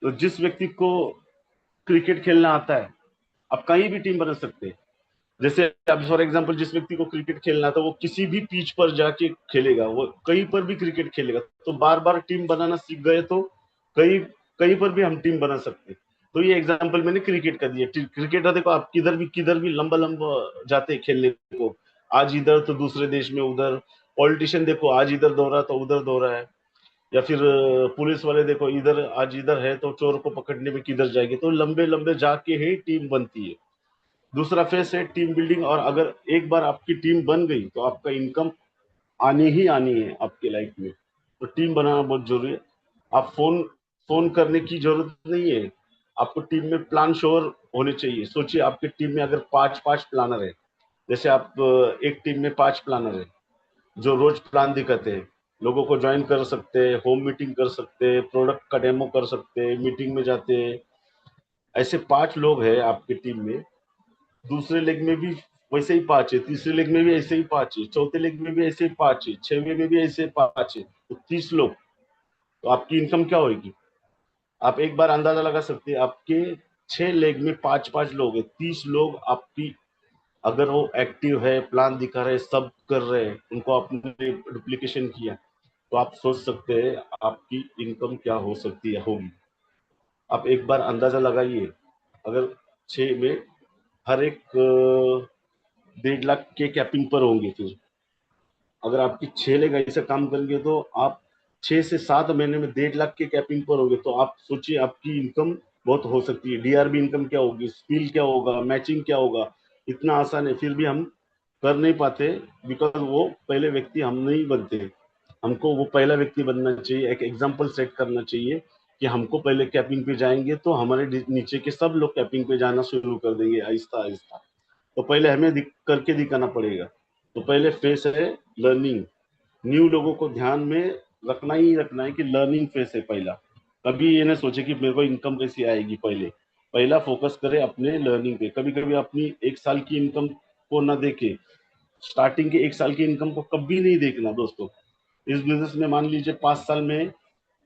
तो जिस व्यक्ति को क्रिकेट खेलना आता है, आप कहीं भी टीम बना सकते हैं। जैसे अब फॉर एग्जांपल जिस व्यक्ति को क्रिकेट खेलना था वो किसी भी पिच पर जाके खेलेगा, वो कहीं पर भी क्रिकेट खेलेगा। तो बार बार टीम बनाना सीख गए तो कहीं कहीं पर भी हम टीम बना सकते हैं। तो ये एग्जांपल मैंने क्रिकेट का दिया। क्रिकेटर देखो, आप किधर भी लंबा लंबा जाते हैं खेलने को, आज इधर तो दूसरे देश में उधर। पॉलिटिशियन देखो, आज इधर दौरा तो उधर दौरा है। या फिर पुलिस वाले देखो, इधर आज इधर है तो चोर को पकड़ने में किधर जाएगी। तो लंबे लंबे जाके ही टीम बनती है। दूसरा फेस है टीम बिल्डिंग। और अगर एक बार आपकी टीम बन गई तो आपका इनकम आनी ही आनी है आपके लाइफ में। तो टीम बनाना बहुत जरूरी है। आप फोन फोन करने की जरूरत नहीं है। आपको टीम में प्लान श्योर होने चाहिए। सोचिए आपकी टीम में अगर पांच पांच प्लानर है, जैसे आप एक टीम में पांच प्लानर है जो रोज प्लान दिखाते हैं, लोगों को ज्वाइन कर सकते हैं, होम मीटिंग कर सकते हैं, प्रोडक्ट का डेमो कर सकते हैं, मीटिंग में जाते हैं। ऐसे पांच लोग हैं आपकी टीम में। दूसरे लेग में भी वैसे ही पांच है, तीसरे लेग में भी ऐसे ही पांच है, चौथे लेग में भी ऐसे ही पांच है, छठवें में भी ऐसे पांच है, तो 30 लोग। तो आपकी इनकम क्या होगी? आप एक बार अंदाजा लगा सकते हैं, आपके 6 लेग में पांच पांच लोग है, 30 लोग आपकी। अगर वो एक्टिव है, प्लान दिखा रहे, सब कर रहे हैं, उनको आपने डुप्लीकेशन किया, तो आप सोच सकते हैं आपकी इनकम क्या हो सकती है, होगी। आप एक बार अंदाजा लगाइए। अगर 6 में हर एक 1.5 लाख के कैपिंग पर होंगे, फिर अगर आपकी 6 लेग ऐसे काम करेंगे तो आप 6 से 7 महीने में 1.5 लाख के कैपिंग पर होंगे। तो आप सोचिए आपकी इनकम बहुत हो सकती है। डीआरबी इनकम क्या होगी, स्किल क्या होगा, मैचिंग क्या होगा। इतना आसान है, फिर भी हम कर नहीं पाते। बिकॉज वो पहले व्यक्ति हम नहीं बनते। हमको वो पहला व्यक्ति बनना चाहिए, एक एग्जाम्पल सेट करना चाहिए कि हमको पहले कैपिंग पे जाएंगे तो हमारे नीचे के सब लोग कैपिंग पे जाना शुरू कर देंगे आहिस्ता आहिस्ता। तो पहले हमें करके दिखाना पड़ेगा। तो पहले फेस है लर्निंग। न्यू लोगों को ध्यान में रखना ही रखना है कि लर्निंग फेस है पहला। कभी ये ना सोचे कि मेरे को इनकम कैसी आएगी। पहले पहला फोकस करे अपने लर्निंग पे। कभी कभी अपनी 1 साल की इनकम को ना देखे, स्टार्टिंग के 1 साल की इनकम को कभी नहीं देखना दोस्तों। इस बिजनेस में मान लीजिए 5 साल में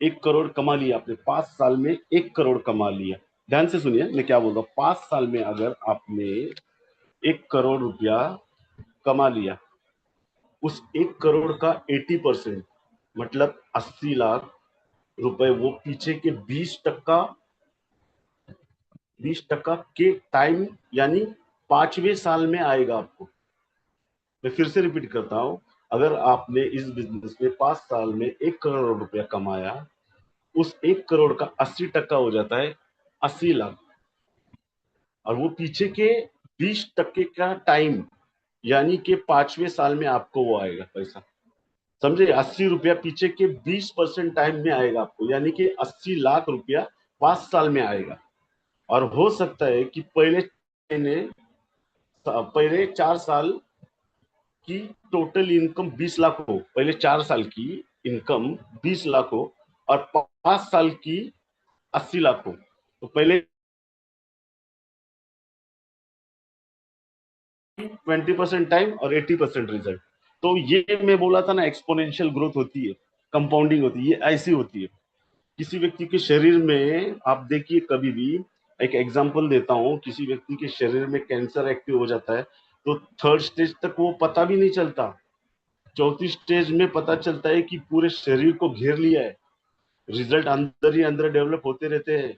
1 करोड़ कमा लिया आपने, 5 साल में 1 करोड़ कमा लिया। ध्यान से सुनिए मैं क्या बोल रहा हूँ। 5 साल में अगर आपने 1 करोड़ रुपया कमा लिया, उस 1 करोड़ का 80% मतलब 80 लाख रुपए वो पीछे के 20% के टाइम, यानी 5वें साल में आएगा आपको। मैं फिर से रिपीट करता हूं। अगर आपने इस बिजनेस में 5 साल में 1 करोड़ रुपया कमाया, उस 1 करोड़ का 80% हो जाता है 80 लाख। और वो पीछे के 20% का टाइम, यानी कि 5वें साल में आपको वो आएगा पैसा। समझे? 80 रुपया पीछे के 20% टाइम में आएगा आपको, यानी कि 80 लाख रुपया 5 साल में आएगा। और हो सकता है कि पहले 4 साल की टोटल इनकम 20 लाख हो, पहले 4 साल की इनकम 20 लाख हो, और 5 साल की 80 लाख हो। तो पहले 20% टाइम और 80% रिजल्ट। तो ये मैं बोला था ना, एक्सपोनेंशियल ग्रोथ होती है, कंपाउंडिंग होती है, ये ऐसी होती है। किसी व्यक्ति के शरीर में आप देखिए कभी भी, एक एग्जांपल देता हूं, किसी व्यक्ति के शरीर में कैंसर एक्टिव हो जाता है तो 3rd स्टेज तक वो पता भी नहीं चलता। 4थी स्टेज में पता चलता है कि पूरे शरीर को घेर लिया है। रिजल्ट अंदर ही अंदर डेवलप होते रहते हैं।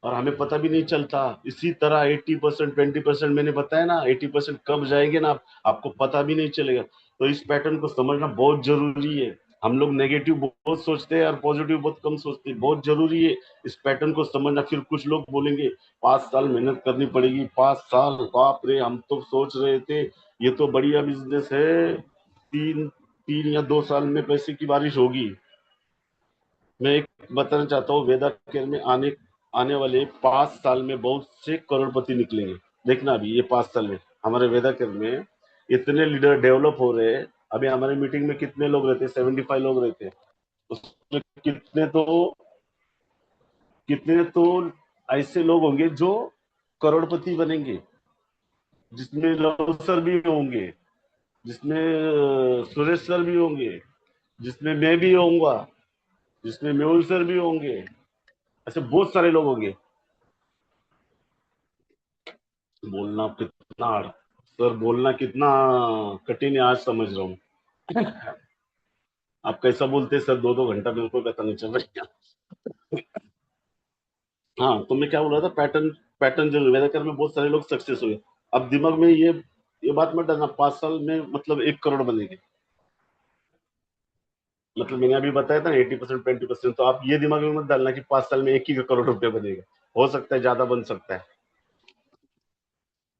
और हमें पता भी नहीं चलता। इसी तरह 80%, 20% मैंने बताया ना, 80% कब जाएंगे ना आपको पता भी नहीं चलेगा। तो इस पैटर्न को समझना बहुत जरूरी है। हम लोग नेगेटिव बहुत सोचते हैं और पॉजिटिव बहुत कम सोचते हैं। बहुत जरूरी है इस पैटर्न को समझना। फिर कुछ लोग बोलेंगे 5 साल मेहनत करनी पड़ेगी, 5 साल, बाप रे, हम तो सोच रहे थे ये तो बढ़िया बिजनेस है, तीन तीन या 2 साल में पैसे की बारिश होगी। मैं एक बताना चाहता हूँ, वेदा केयर में आने आने वाले 5 साल में बहुत से करोड़पति निकलेंगे। देखना अभी ये 5 साल में हमारे वेदा केयर में इतने लीडर डेवलप हो रहे हैं। अभी हमारे मीटिंग में कितने लोग रहते हैं? 75 लोग रहते हैं। उसमें कितने तो ऐसे लोग होंगे जो करोड़पति बनेंगे, जिसमें लव सर भी होंगे, जिसमें सुरेश सर भी होंगे, जिसमें मैं भी होऊंगा, जिसमें मेहुल सर भी होंगे। ऐसे बहुत सारे लोग होंगे। बोलना कितना सर, बोलना कितना कठिन है आज समझ रहा हूँ। आप कैसा बोलते हैं सर, 2-2 घंटा मेरे को पता नहीं चल रहा है। हाँ, तो मैं क्या बोल रहा था, पैटर्न पैटर्न जरूर वैसा कर में बहुत सारे लोग सक्सेस हुए। अब दिमाग में ये बात मत डालना 5 साल में मतलब 1 करोड़ बनेंगे। मतलब मैंने अभी बताया था 80%, 20%, तो आप ये दिमाग में मत डालना कि 5 साल में एक ही करोड़ रुपया बनेगा। हो सकता है ज्यादा बन सकता है।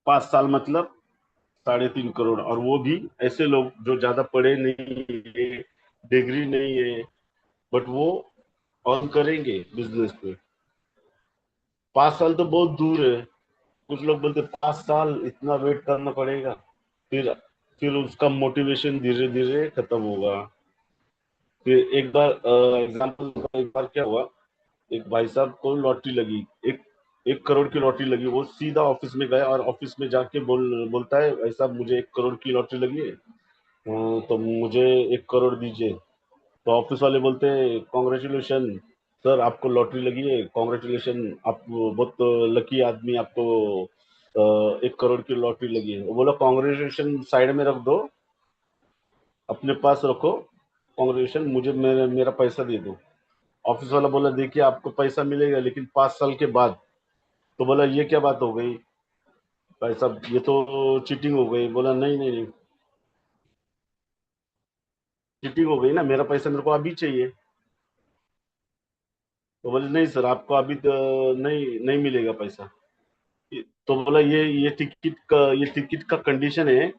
5 साल मतलब 3.5 करोड़, और वो भी ऐसे लोग जो ज्यादा पढ़े नहीं है, डिग्री नहीं है, बट वो अर्न करेंगे बिजनेस पे। 5 साल तो बहुत दूर है। कुछ लोग बोलते 5 साल इतना वेट करना पड़ेगा। फिर फिर उसका मोटिवेशन धीरे धीरे खत्म होगा। फिर एक बार एग्जाम्पल, एक बार क्या हुआ, एक भाई साहब को लॉटरी लगी, एक 1 करोड़ की लॉटरी लगी। वो सीधा ऑफिस में गया और ऑफिस में जाके बोलता है, भाई साहब मुझे 1 करोड़ की लॉटरी लगी है, तो मुझे 1 करोड़ दीजिए। तो ऑफिस वाले बोलते हैं, कॉन्ग्रेचुलेशन सर, आपको लॉटरी लगी है, कॉन्ग्रेचुलेशन, आप बहुत लकी आदमी, आपको 1 करोड़ की लॉटरी लगी है। वो बोला कॉन्ग्रेचुलेशन साइड में रख दो, अपने पास रखो, कॉन्ग्रेचुलेशन, मुझे मेरा पैसा दे दो। ऑफिस वाला बोला, देखिए आपको पैसा मिलेगा लेकिन 5 साल के बाद। तो बोला ये क्या बात हो गई भाई साहब, ये तो चीटिंग हो गई। बोला नहीं नहीं नहीं, चीटिंग हो गई ना, मेरा पैसा मेरे को अभी चाहिए। तो बोले नहीं सर, आपको अभी तो नहीं नहीं मिलेगा पैसा। तो बोला ये टिकट का कंडीशन है,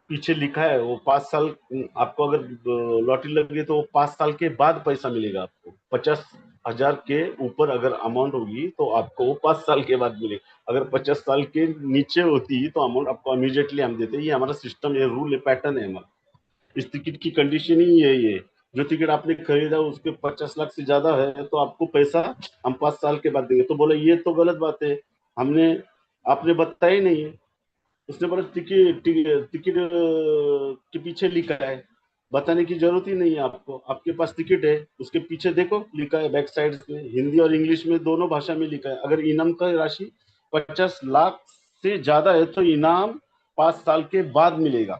पीछे लिखा है वो 5 साल। आपको अगर लॉटरी लगी तो वो 5 साल के बाद पैसा मिलेगा आपको। 50,000 के ऊपर अगर अमाउंट होगी तो आपको वो 5 साल के बाद मिलेगा। अगर 50 साल के नीचे होती तो अमाउंट आपको इमीडिएटली हम देते। ये हमारा सिस्टम, ये रूल है, पैटर्न है हमारा। इस टिकट की कंडीशन ही यही है। जो टिकट आपने खरीदा उसके 50 लाख से ज्यादा है तो आपको पैसा हम 5 साल के बाद देंगे। तो बोला ये तो गलत बात है, हमने आपने बताया ही नहीं है। उसने बोला टिकट टिकट के पीछे लिखा है, बताने की जरूरत ही नहीं है आपको, आपके पास टिकट है, उसके पीछे देखो लिखा है, बैक साइड में हिंदी और इंग्लिश में दोनों भाषा में लिखा है। अगर इनाम का राशि 50 लाख से ज्यादा है तो इनाम 5 साल के बाद मिलेगा।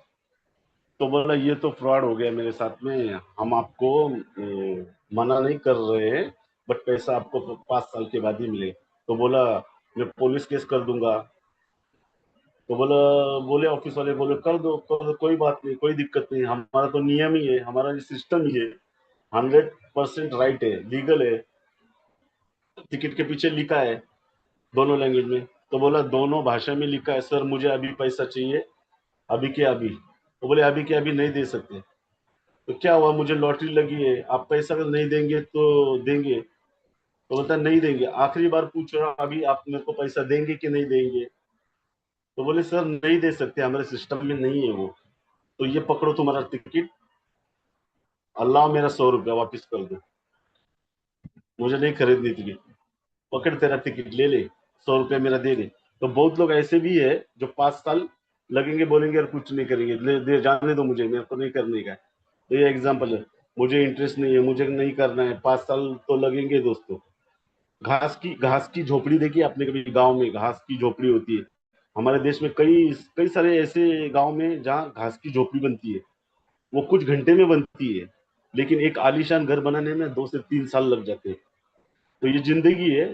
तो बोला ये तो फ्रॉड हो गया मेरे साथ में, हम आपको मना नहीं कर रहे हैं, बट पैसा आपको 5 साल के बाद ही मिलेगा। तो बोला मैं पुलिस केस कर दूंगा। तो बोले ऑफिस वाले बोले कर दो, कोई बात नहीं, कोई दिक्कत नहीं, हमारा तो नियम ही है, हमारा सिस्टम ही है, 100% राइट है, लीगल है, टिकट के पीछे लिखा है दोनों लैंग्वेज में। तो बोला दोनों भाषा में लिखा है सर, मुझे अभी पैसा चाहिए, अभी के अभी। तो बोले अभी के अभी नहीं दे सकते। तो क्या हुआ, मुझे लॉटरी लगी है, आप पैसा अगर नहीं देंगे तो देंगे। तो बोलता नहीं देंगे, आखिरी बार पूछ रहा हूँ, अभी आप मेरे को पैसा देंगे कि नहीं देंगे। तो बोले सर नहीं दे सकते, हमारे सिस्टम में नहीं है वो। तो ये पकड़ो तुम्हारा टिकट, अल्लाह मेरा 100 रुपया वापिस कर दो, मुझे नहीं खरीदनी टिकट। पकड़ तेरा टिकट ले ले, 100 रुपया मेरा दे दे। तो बहुत लोग ऐसे भी है जो 5 साल लगेंगे, बोलेंगे और कुछ नहीं करेंगे, ले दे जाने दो, मुझे मेरे को नहीं करने का है। तो ये एग्जाम्पल है, मुझे इंटरेस्ट नहीं है, मुझे नहीं करना है, 5 साल तो लगेंगे दोस्तों। घास की झोपड़ी देखी आपने कभी? गांव में घास की झोपड़ी होती है। हमारे देश में कई कई सारे ऐसे गांव में जहाँ घास की झोपड़ी बनती है, वो कुछ घंटे में बनती है, लेकिन एक आलीशान घर बनाने में 2 से 3 साल लग जाते हैं। तो ये जिंदगी है,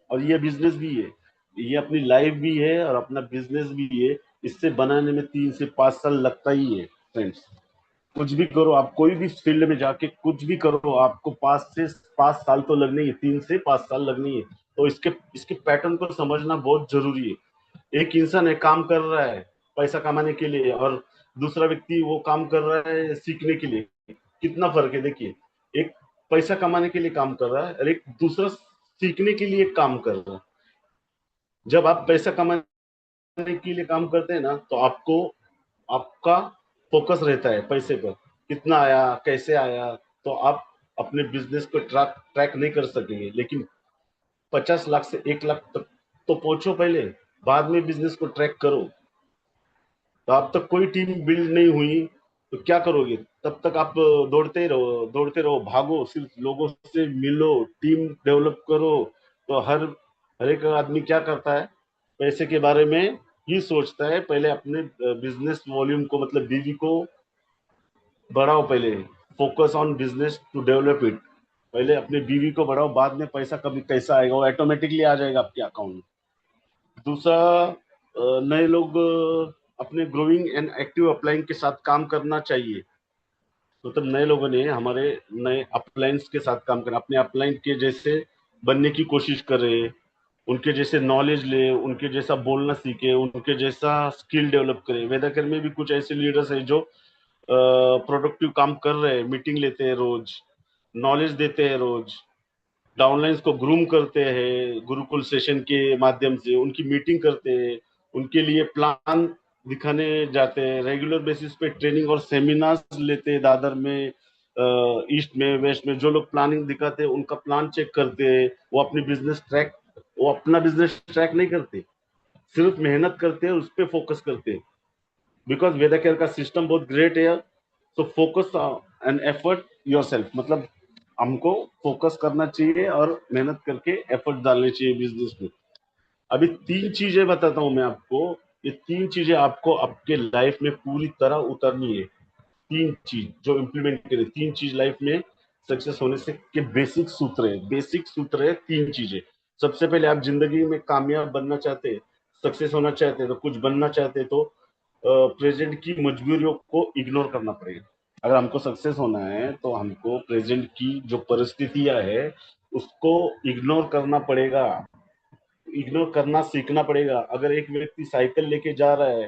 और ये बिजनेस भी है, ये अपनी लाइफ भी है और अपना बिजनेस भी है। इससे बनाने में 3 से 5 साल लगता ही है फ्रेंड्स। कुछ भी करो आप, कोई भी फील्ड में जाके कुछ भी करो, आपको 5 से 5 साल तो लगने ही है, 3 से 5 साल लगने ही है। तो इसके इसके पैटर्न को समझना बहुत जरूरी है। एक इंसान है काम कर रहा है पैसा कमाने के लिए, और दूसरा व्यक्ति वो काम कर रहा है सीखने के लिए। कितना फर्क है देखिए। एक पैसा कमाने के लिए काम कर रहा है और एक दूसरा सीखने के लिए काम कर रहा है। जब आप पैसा कमाने के लिए काम करते हैं ना, तो आपको आपका फोकस रहता है पैसे पर, कितना आया कैसे आया। तो आप अपने बिजनेस को ट्रैक ट्रैक नहीं कर सकेंगे। लेकिन 50 लाख से 1 लाख तक तो पहुंचो पहले, बाद में बिजनेस को ट्रैक करो। तो अब तक कोई टीम बिल्ड नहीं हुई तो क्या करोगे? तब तक आप दौड़ते रहो, भागो, सिर्फ लोगों से मिलो, टीम डेवलप करो। तो हर एक आदमी क्या करता है, पैसे के बारे में ही सोचता है। पहले अपने बिजनेस वॉल्यूम को, मतलब बीवी को बढ़ाओ पहले। Focus on business to develop it. पहले अपने बीवी को बढ़ाओ, बाद में पैसा कभी कैसा आएगा वो ऑटोमेटिकली आ जाएगा आपके अकाउंट में। दूसरा, नए लोग अपने ग्रोइंग एंड एक्टिव अपलाइन के साथ काम करना चाहिए। मतलब नए लोगों ने हमारे नए अपलाइंस के साथ काम करना, अपने अपलाइन के जैसे बनने की कोशिश करे, उनके जैसे नॉलेज ले, उनके जैसा बोलना सीखे, उनके जैसा स्किल डेवलप करे। वेदाकर में भी कुछ ऐसे लीडर्स हैं जो प्रोडक्टिव काम कर रहे हैं, मीटिंग लेते हैं रोज, नॉलेज देते हैं रोज, डाउनलाइंस को ग्रूम करते हैं गुरुकुल सेशन के माध्यम से, उनकी मीटिंग करते हैं, उनके लिए प्लान दिखाने जाते हैं, रेगुलर बेसिस पे ट्रेनिंग और सेमिनार्स लेते हैं दादर में, ईस्ट में, वेस्ट में। जो लोग प्लानिंग दिखाते हैं उनका प्लान चेक करते हैं। वो अपना बिजनेस ट्रैक नहीं करते, सिर्फ मेहनत करते हैं, उस पर फोकस करते हैं। बिकॉज वेदा केयर का सिस्टम बहुत ग्रेट है। So focus and effort your self, मतलब हमको फोकस करना चाहिए और मेहनत करके एफर्ट डालने चाहिए बिजनेस में। अभी 3 चीजें बताता हूँ मैं आपको। ये 3 चीजें आपको आपके लाइफ में पूरी तरह उतरनी है। 3 चीज जो इम्प्लीमेंट करें, 3 चीज लाइफ में सक्सेस होने से के बेसिक सूत्र है 3 चीजें। सबसे पहले, आप जिंदगी में कामयाब बनना चाहते हैं, सक्सेस होना चाहते हैं, तो कुछ बनना चाहते हैं, तो प्रेजेंट की मजबूरियों को इग्नोर करना पड़ेगा। अगर हमको सक्सेस होना है तो हमको प्रेजेंट की जो परिस्थितियां है उसको इग्नोर करना पड़ेगा, इग्नोर करना सीखना पड़ेगा। अगर एक व्यक्ति साइकिल लेके जा रहा है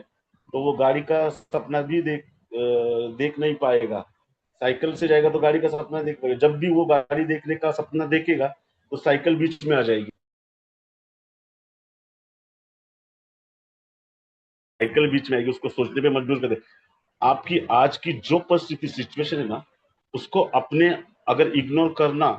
तो वो गाड़ी का सपना भी देख नहीं पाएगा। साइकिल से जाएगा तो गाड़ी का सपना देख पाएगा। जब भी वो गाड़ी देखने का सपना देखेगा तो साइकिल बीच में आ जाएगी, साइकिल बीच में आएगी, उसको सोचने पे मजबूर कर दे। आपकी आज की जो परिस्थिति सिचुएशन है ना, उसको अपने अगर इग्नोर करना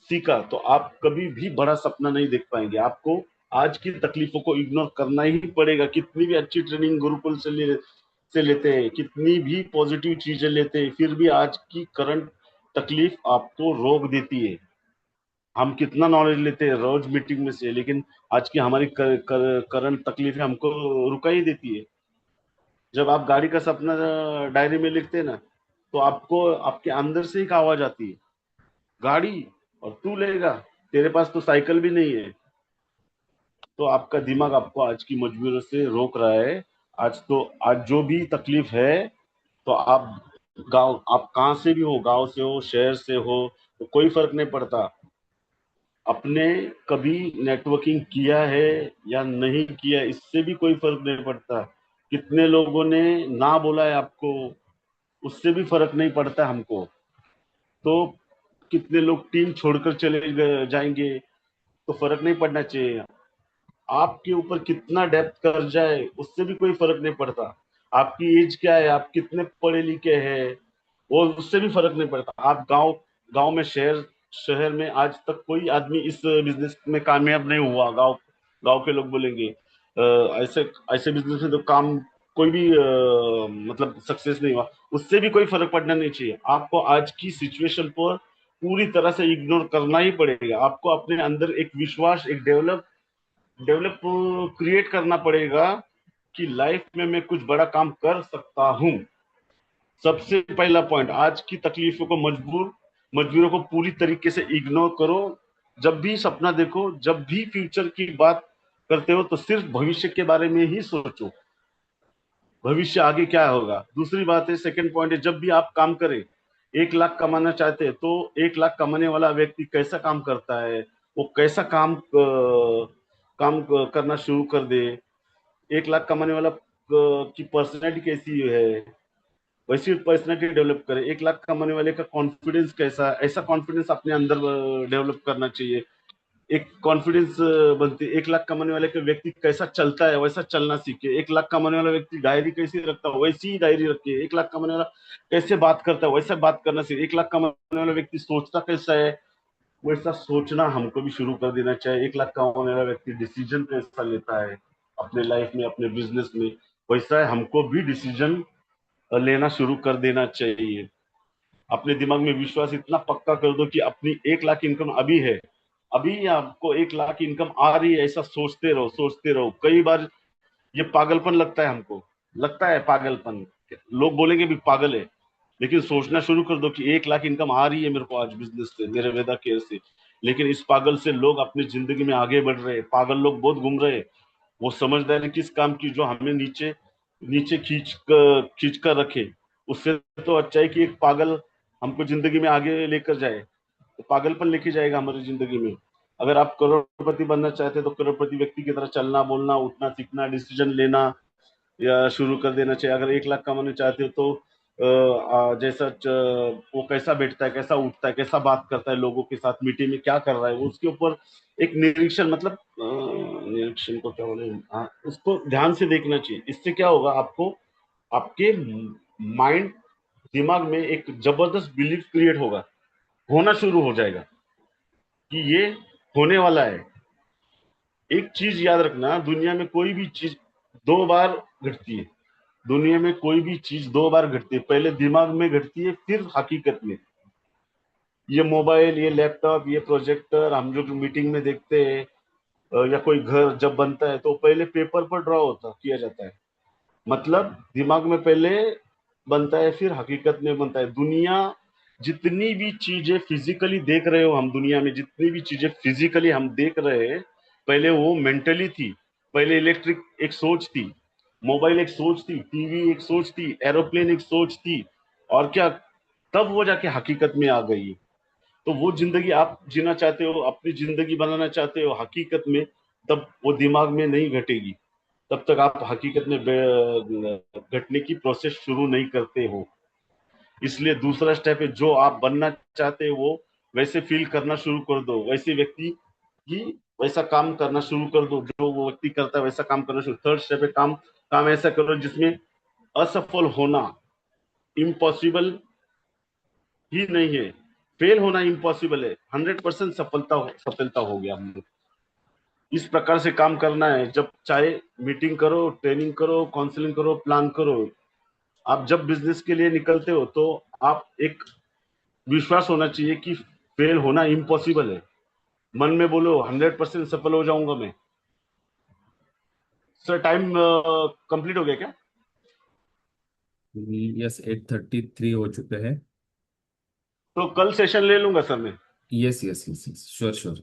सीखा तो आप कभी भी बड़ा सपना नहीं देख पाएंगे। आपको आज की तकलीफों को इग्नोर करना ही पड़ेगा। कितनी भी अच्छी ट्रेनिंग गुरुकुल से लेते हैं, कितनी भी पॉजिटिव चीजें लेते हैं, फिर भी आज की करंट तकलीफ आपको रोक देती है। हम कितना नॉलेज लेते हैं रोज मीटिंग में से, लेकिन आज की हमारी करंट तकलीफ हमको रुका ही देती है। जब आप गाड़ी का सपना डायरी में लिखते हैं ना, तो आपको आपके अंदर से एक आवाज आती है, गाड़ी और तू लेगा, तेरे पास तो साइकिल भी नहीं है। तो आपका दिमाग आपको आज की मजबूरी से रोक रहा है। आज जो भी तकलीफ है, तो आप कहाँ से भी हो, गांव से हो, शहर से हो, तो कोई फर्क नहीं पड़ता। अपने कभी नेटवर्किंग किया है या नहीं किया, इससे भी कोई फर्क नहीं पड़ता। कितने लोगों ने ना बोला है आपको, उससे भी फर्क नहीं पड़ता हमको। तो कितने लोग टीम छोड़कर जाएंगे, तो फर्क नहीं पड़ना चाहिए। आपके ऊपर कितना डेप्थ कर जाए उससे भी कोई फर्क नहीं पड़ता। आपकी एज क्या है, आप कितने पढ़े लिखे हैं, वो उससे भी फर्क नहीं पड़ता। आप गांव गांव में, शहर शहर में, आज तक कोई आदमी इस बिजनेस में कामयाब नहीं हुआ। गांव गांव के लोग बोलेंगे ऐसे ऐसे बिजनेस में तो काम कोई भी मतलब सक्सेस नहीं हुआ, उससे भी कोई फर्क पड़ना नहीं चाहिए। आपको आज की सिचुएशन पर पूरी तरह से इग्नोर करना ही पड़ेगा। आपको अपने अंदर एक विश्वास, एक डेवलप क्रिएट करना पड़ेगा कि लाइफ में मैं कुछ बड़ा काम कर सकता हूँ। सबसे पहला पॉइंट, आज की तकलीफों को मजबूरियों को पूरी तरीके से इग्नोर करो। जब भी सपना देखो, जब भी फ्यूचर की बात करते हो, तो सिर्फ भविष्य के बारे में ही सोचो, भविष्य आगे क्या होगा। दूसरी बात है, सेकंड पॉइंट है, जब भी आप काम करें, 1 लाख कमाना चाहते हैं तो 1 लाख कमाने वाला व्यक्ति कैसा काम करता है, वो कैसा करना शुरू कर दे, 1 लाख कमाने वाला की पर्सनैलिटी कैसी है, वैसी पर्सनैलिटी डेवलप करे। 1 लाख कमाने वाले का कॉन्फिडेंस कैसा, ऐसा कॉन्फिडेंस अपने अंदर डेवलप करना चाहिए। एक कॉन्फिडेंस बनती है। 1 लाख कमाने वाले का व्यक्ति कैसा चलता है वैसा चलना सीखे। 1 लाख कमाने वाला व्यक्ति डायरी कैसी रखता है वैसी ही डायरी रखे। 1 लाख कमाने वाला कैसे बात करता है वैसा बात करना सीखे। 1 लाख कमाने वाला व्यक्ति सोचता कैसा है वैसा सोचना हमको भी शुरू कर देना चाहिए। 1 लाख कमाने वाला व्यक्ति डिसीजन कैसा लेता है अपने लाइफ में, अपने बिजनेस में, वैसा हमको भी डिसीजन लेना शुरू कर देना चाहिए। अपने दिमाग में विश्वास इतना पक्का कर दो कि अपनी 1 लाख इनकम अभी है, अभी आपको 1 लाख इनकम आ रही है, ऐसा सोचते रहो, सोचते रहो। कई बार ये पागलपन लगता है हमको, लगता है पागलपन, लोग बोलेंगे भी पागल है, लेकिन सोचना शुरू कर दो कि 1 लाख इनकम आ रही है मेरे को आज बिजनेस से, मेरे वेदा केयर से। लेकिन इस पागल से लोग अपनी जिंदगी में आगे बढ़ रहे हैं, पागल लोग बहुत घूम रहे हैं। वो समझदारी किस काम की, जो हमें नीचे नीचे खींच कर रखे। उससे तो अच्छा है कि एक पागल हमको जिंदगी में आगे लेकर जाए, तो पागलपन लेके जाएगा हमारी जिंदगी में। अगर आप करोड़पति बनना चाहते हैं तो करोड़पति व्यक्ति की तरह चलना, बोलना, उठना, सीखना, डिसीजन लेना या शुरू कर देना चाहिए। अगर 1 लाख कमाना चाहते हो तो वो कैसा बैठता है, कैसा उठता है, कैसा बात करता है लोगों के साथ, मीटिंग में क्या कर रहा है, वो उसके ऊपर एक निरीक्षण, मतलब निरीक्षण को क्या बोले, हाँ, उसको ध्यान से देखना चाहिए। इससे क्या होगा, आपको आपके माइंड, दिमाग में एक जबरदस्त बिलीफ क्रिएट होगा, होना शुरू हो जाएगा कि ये होने वाला है। एक चीज याद रखना, दुनिया में कोई भी चीज 2 बार घटती है। दुनिया में कोई भी चीज 2 बार घटती है, पहले दिमाग में घटती है फिर हकीकत में। ये मोबाइल, ये लैपटॉप, ये प्रोजेक्टर हम जो मीटिंग में देखते हैं, या कोई घर जब बनता है तो पहले पेपर पर ड्रॉ होता किया जाता है। मतलब दिमाग में पहले बनता है फिर हकीकत में बनता है। दुनिया, जितनी भी चीजें फिजिकली देख रहे हो हम, दुनिया में जितनी भी चीजें फिजिकली हम देख रहे हैं, पहले वो मेंटली थी। पहले इलेक्ट्रिक एक सोच थी, मोबाइल एक सोच थी, टीवी एक सोच थी, एरोप्लेन एक सोच थी, और क्या, तब वो जाके हकीकत में आ गई। तो वो जिंदगी आप जीना चाहते हो, अपनी जिंदगी बनाना चाहते हो हकीकत में, तब वो दिमाग में नहीं घटेगी। तब तक आप हकीकत में घटने की प्रोसेस शुरू नहीं करते हो। इसलिए दूसरा स्टेप है, जो आप बनना चाहते हो वो वैसे फील करना शुरू कर दो, वैसे व्यक्ति की वैसा काम करना शुरू कर दो, जो वो व्यक्ति करता है वैसा काम करना शुरू। थर्ड स्टेप है, काम काम ऐसा करो जिसमें असफल होना इम्पॉसिबल ही नहीं है, फेल होना इम्पॉसिबल है, 100% सफलता हो गया हम लोग। इस प्रकार से काम करना है, जब चाहे मीटिंग करो, ट्रेनिंग करो, काउंसलिंग करो, प्लान करो। आप जब बिजनेस के लिए निकलते हो तो आप एक विश्वास होना चाहिए कि फेल होना इम्पॉसिबल है। मन में बोलो 100% सफल हो जाऊंगा मैं। सर, टाइम कंप्लीट हो गया क्या? यस, 8:33 हो चुके हैं। तो कल सेशन ले लूंगा सर मैं। Yes yes yes yes, sure sure.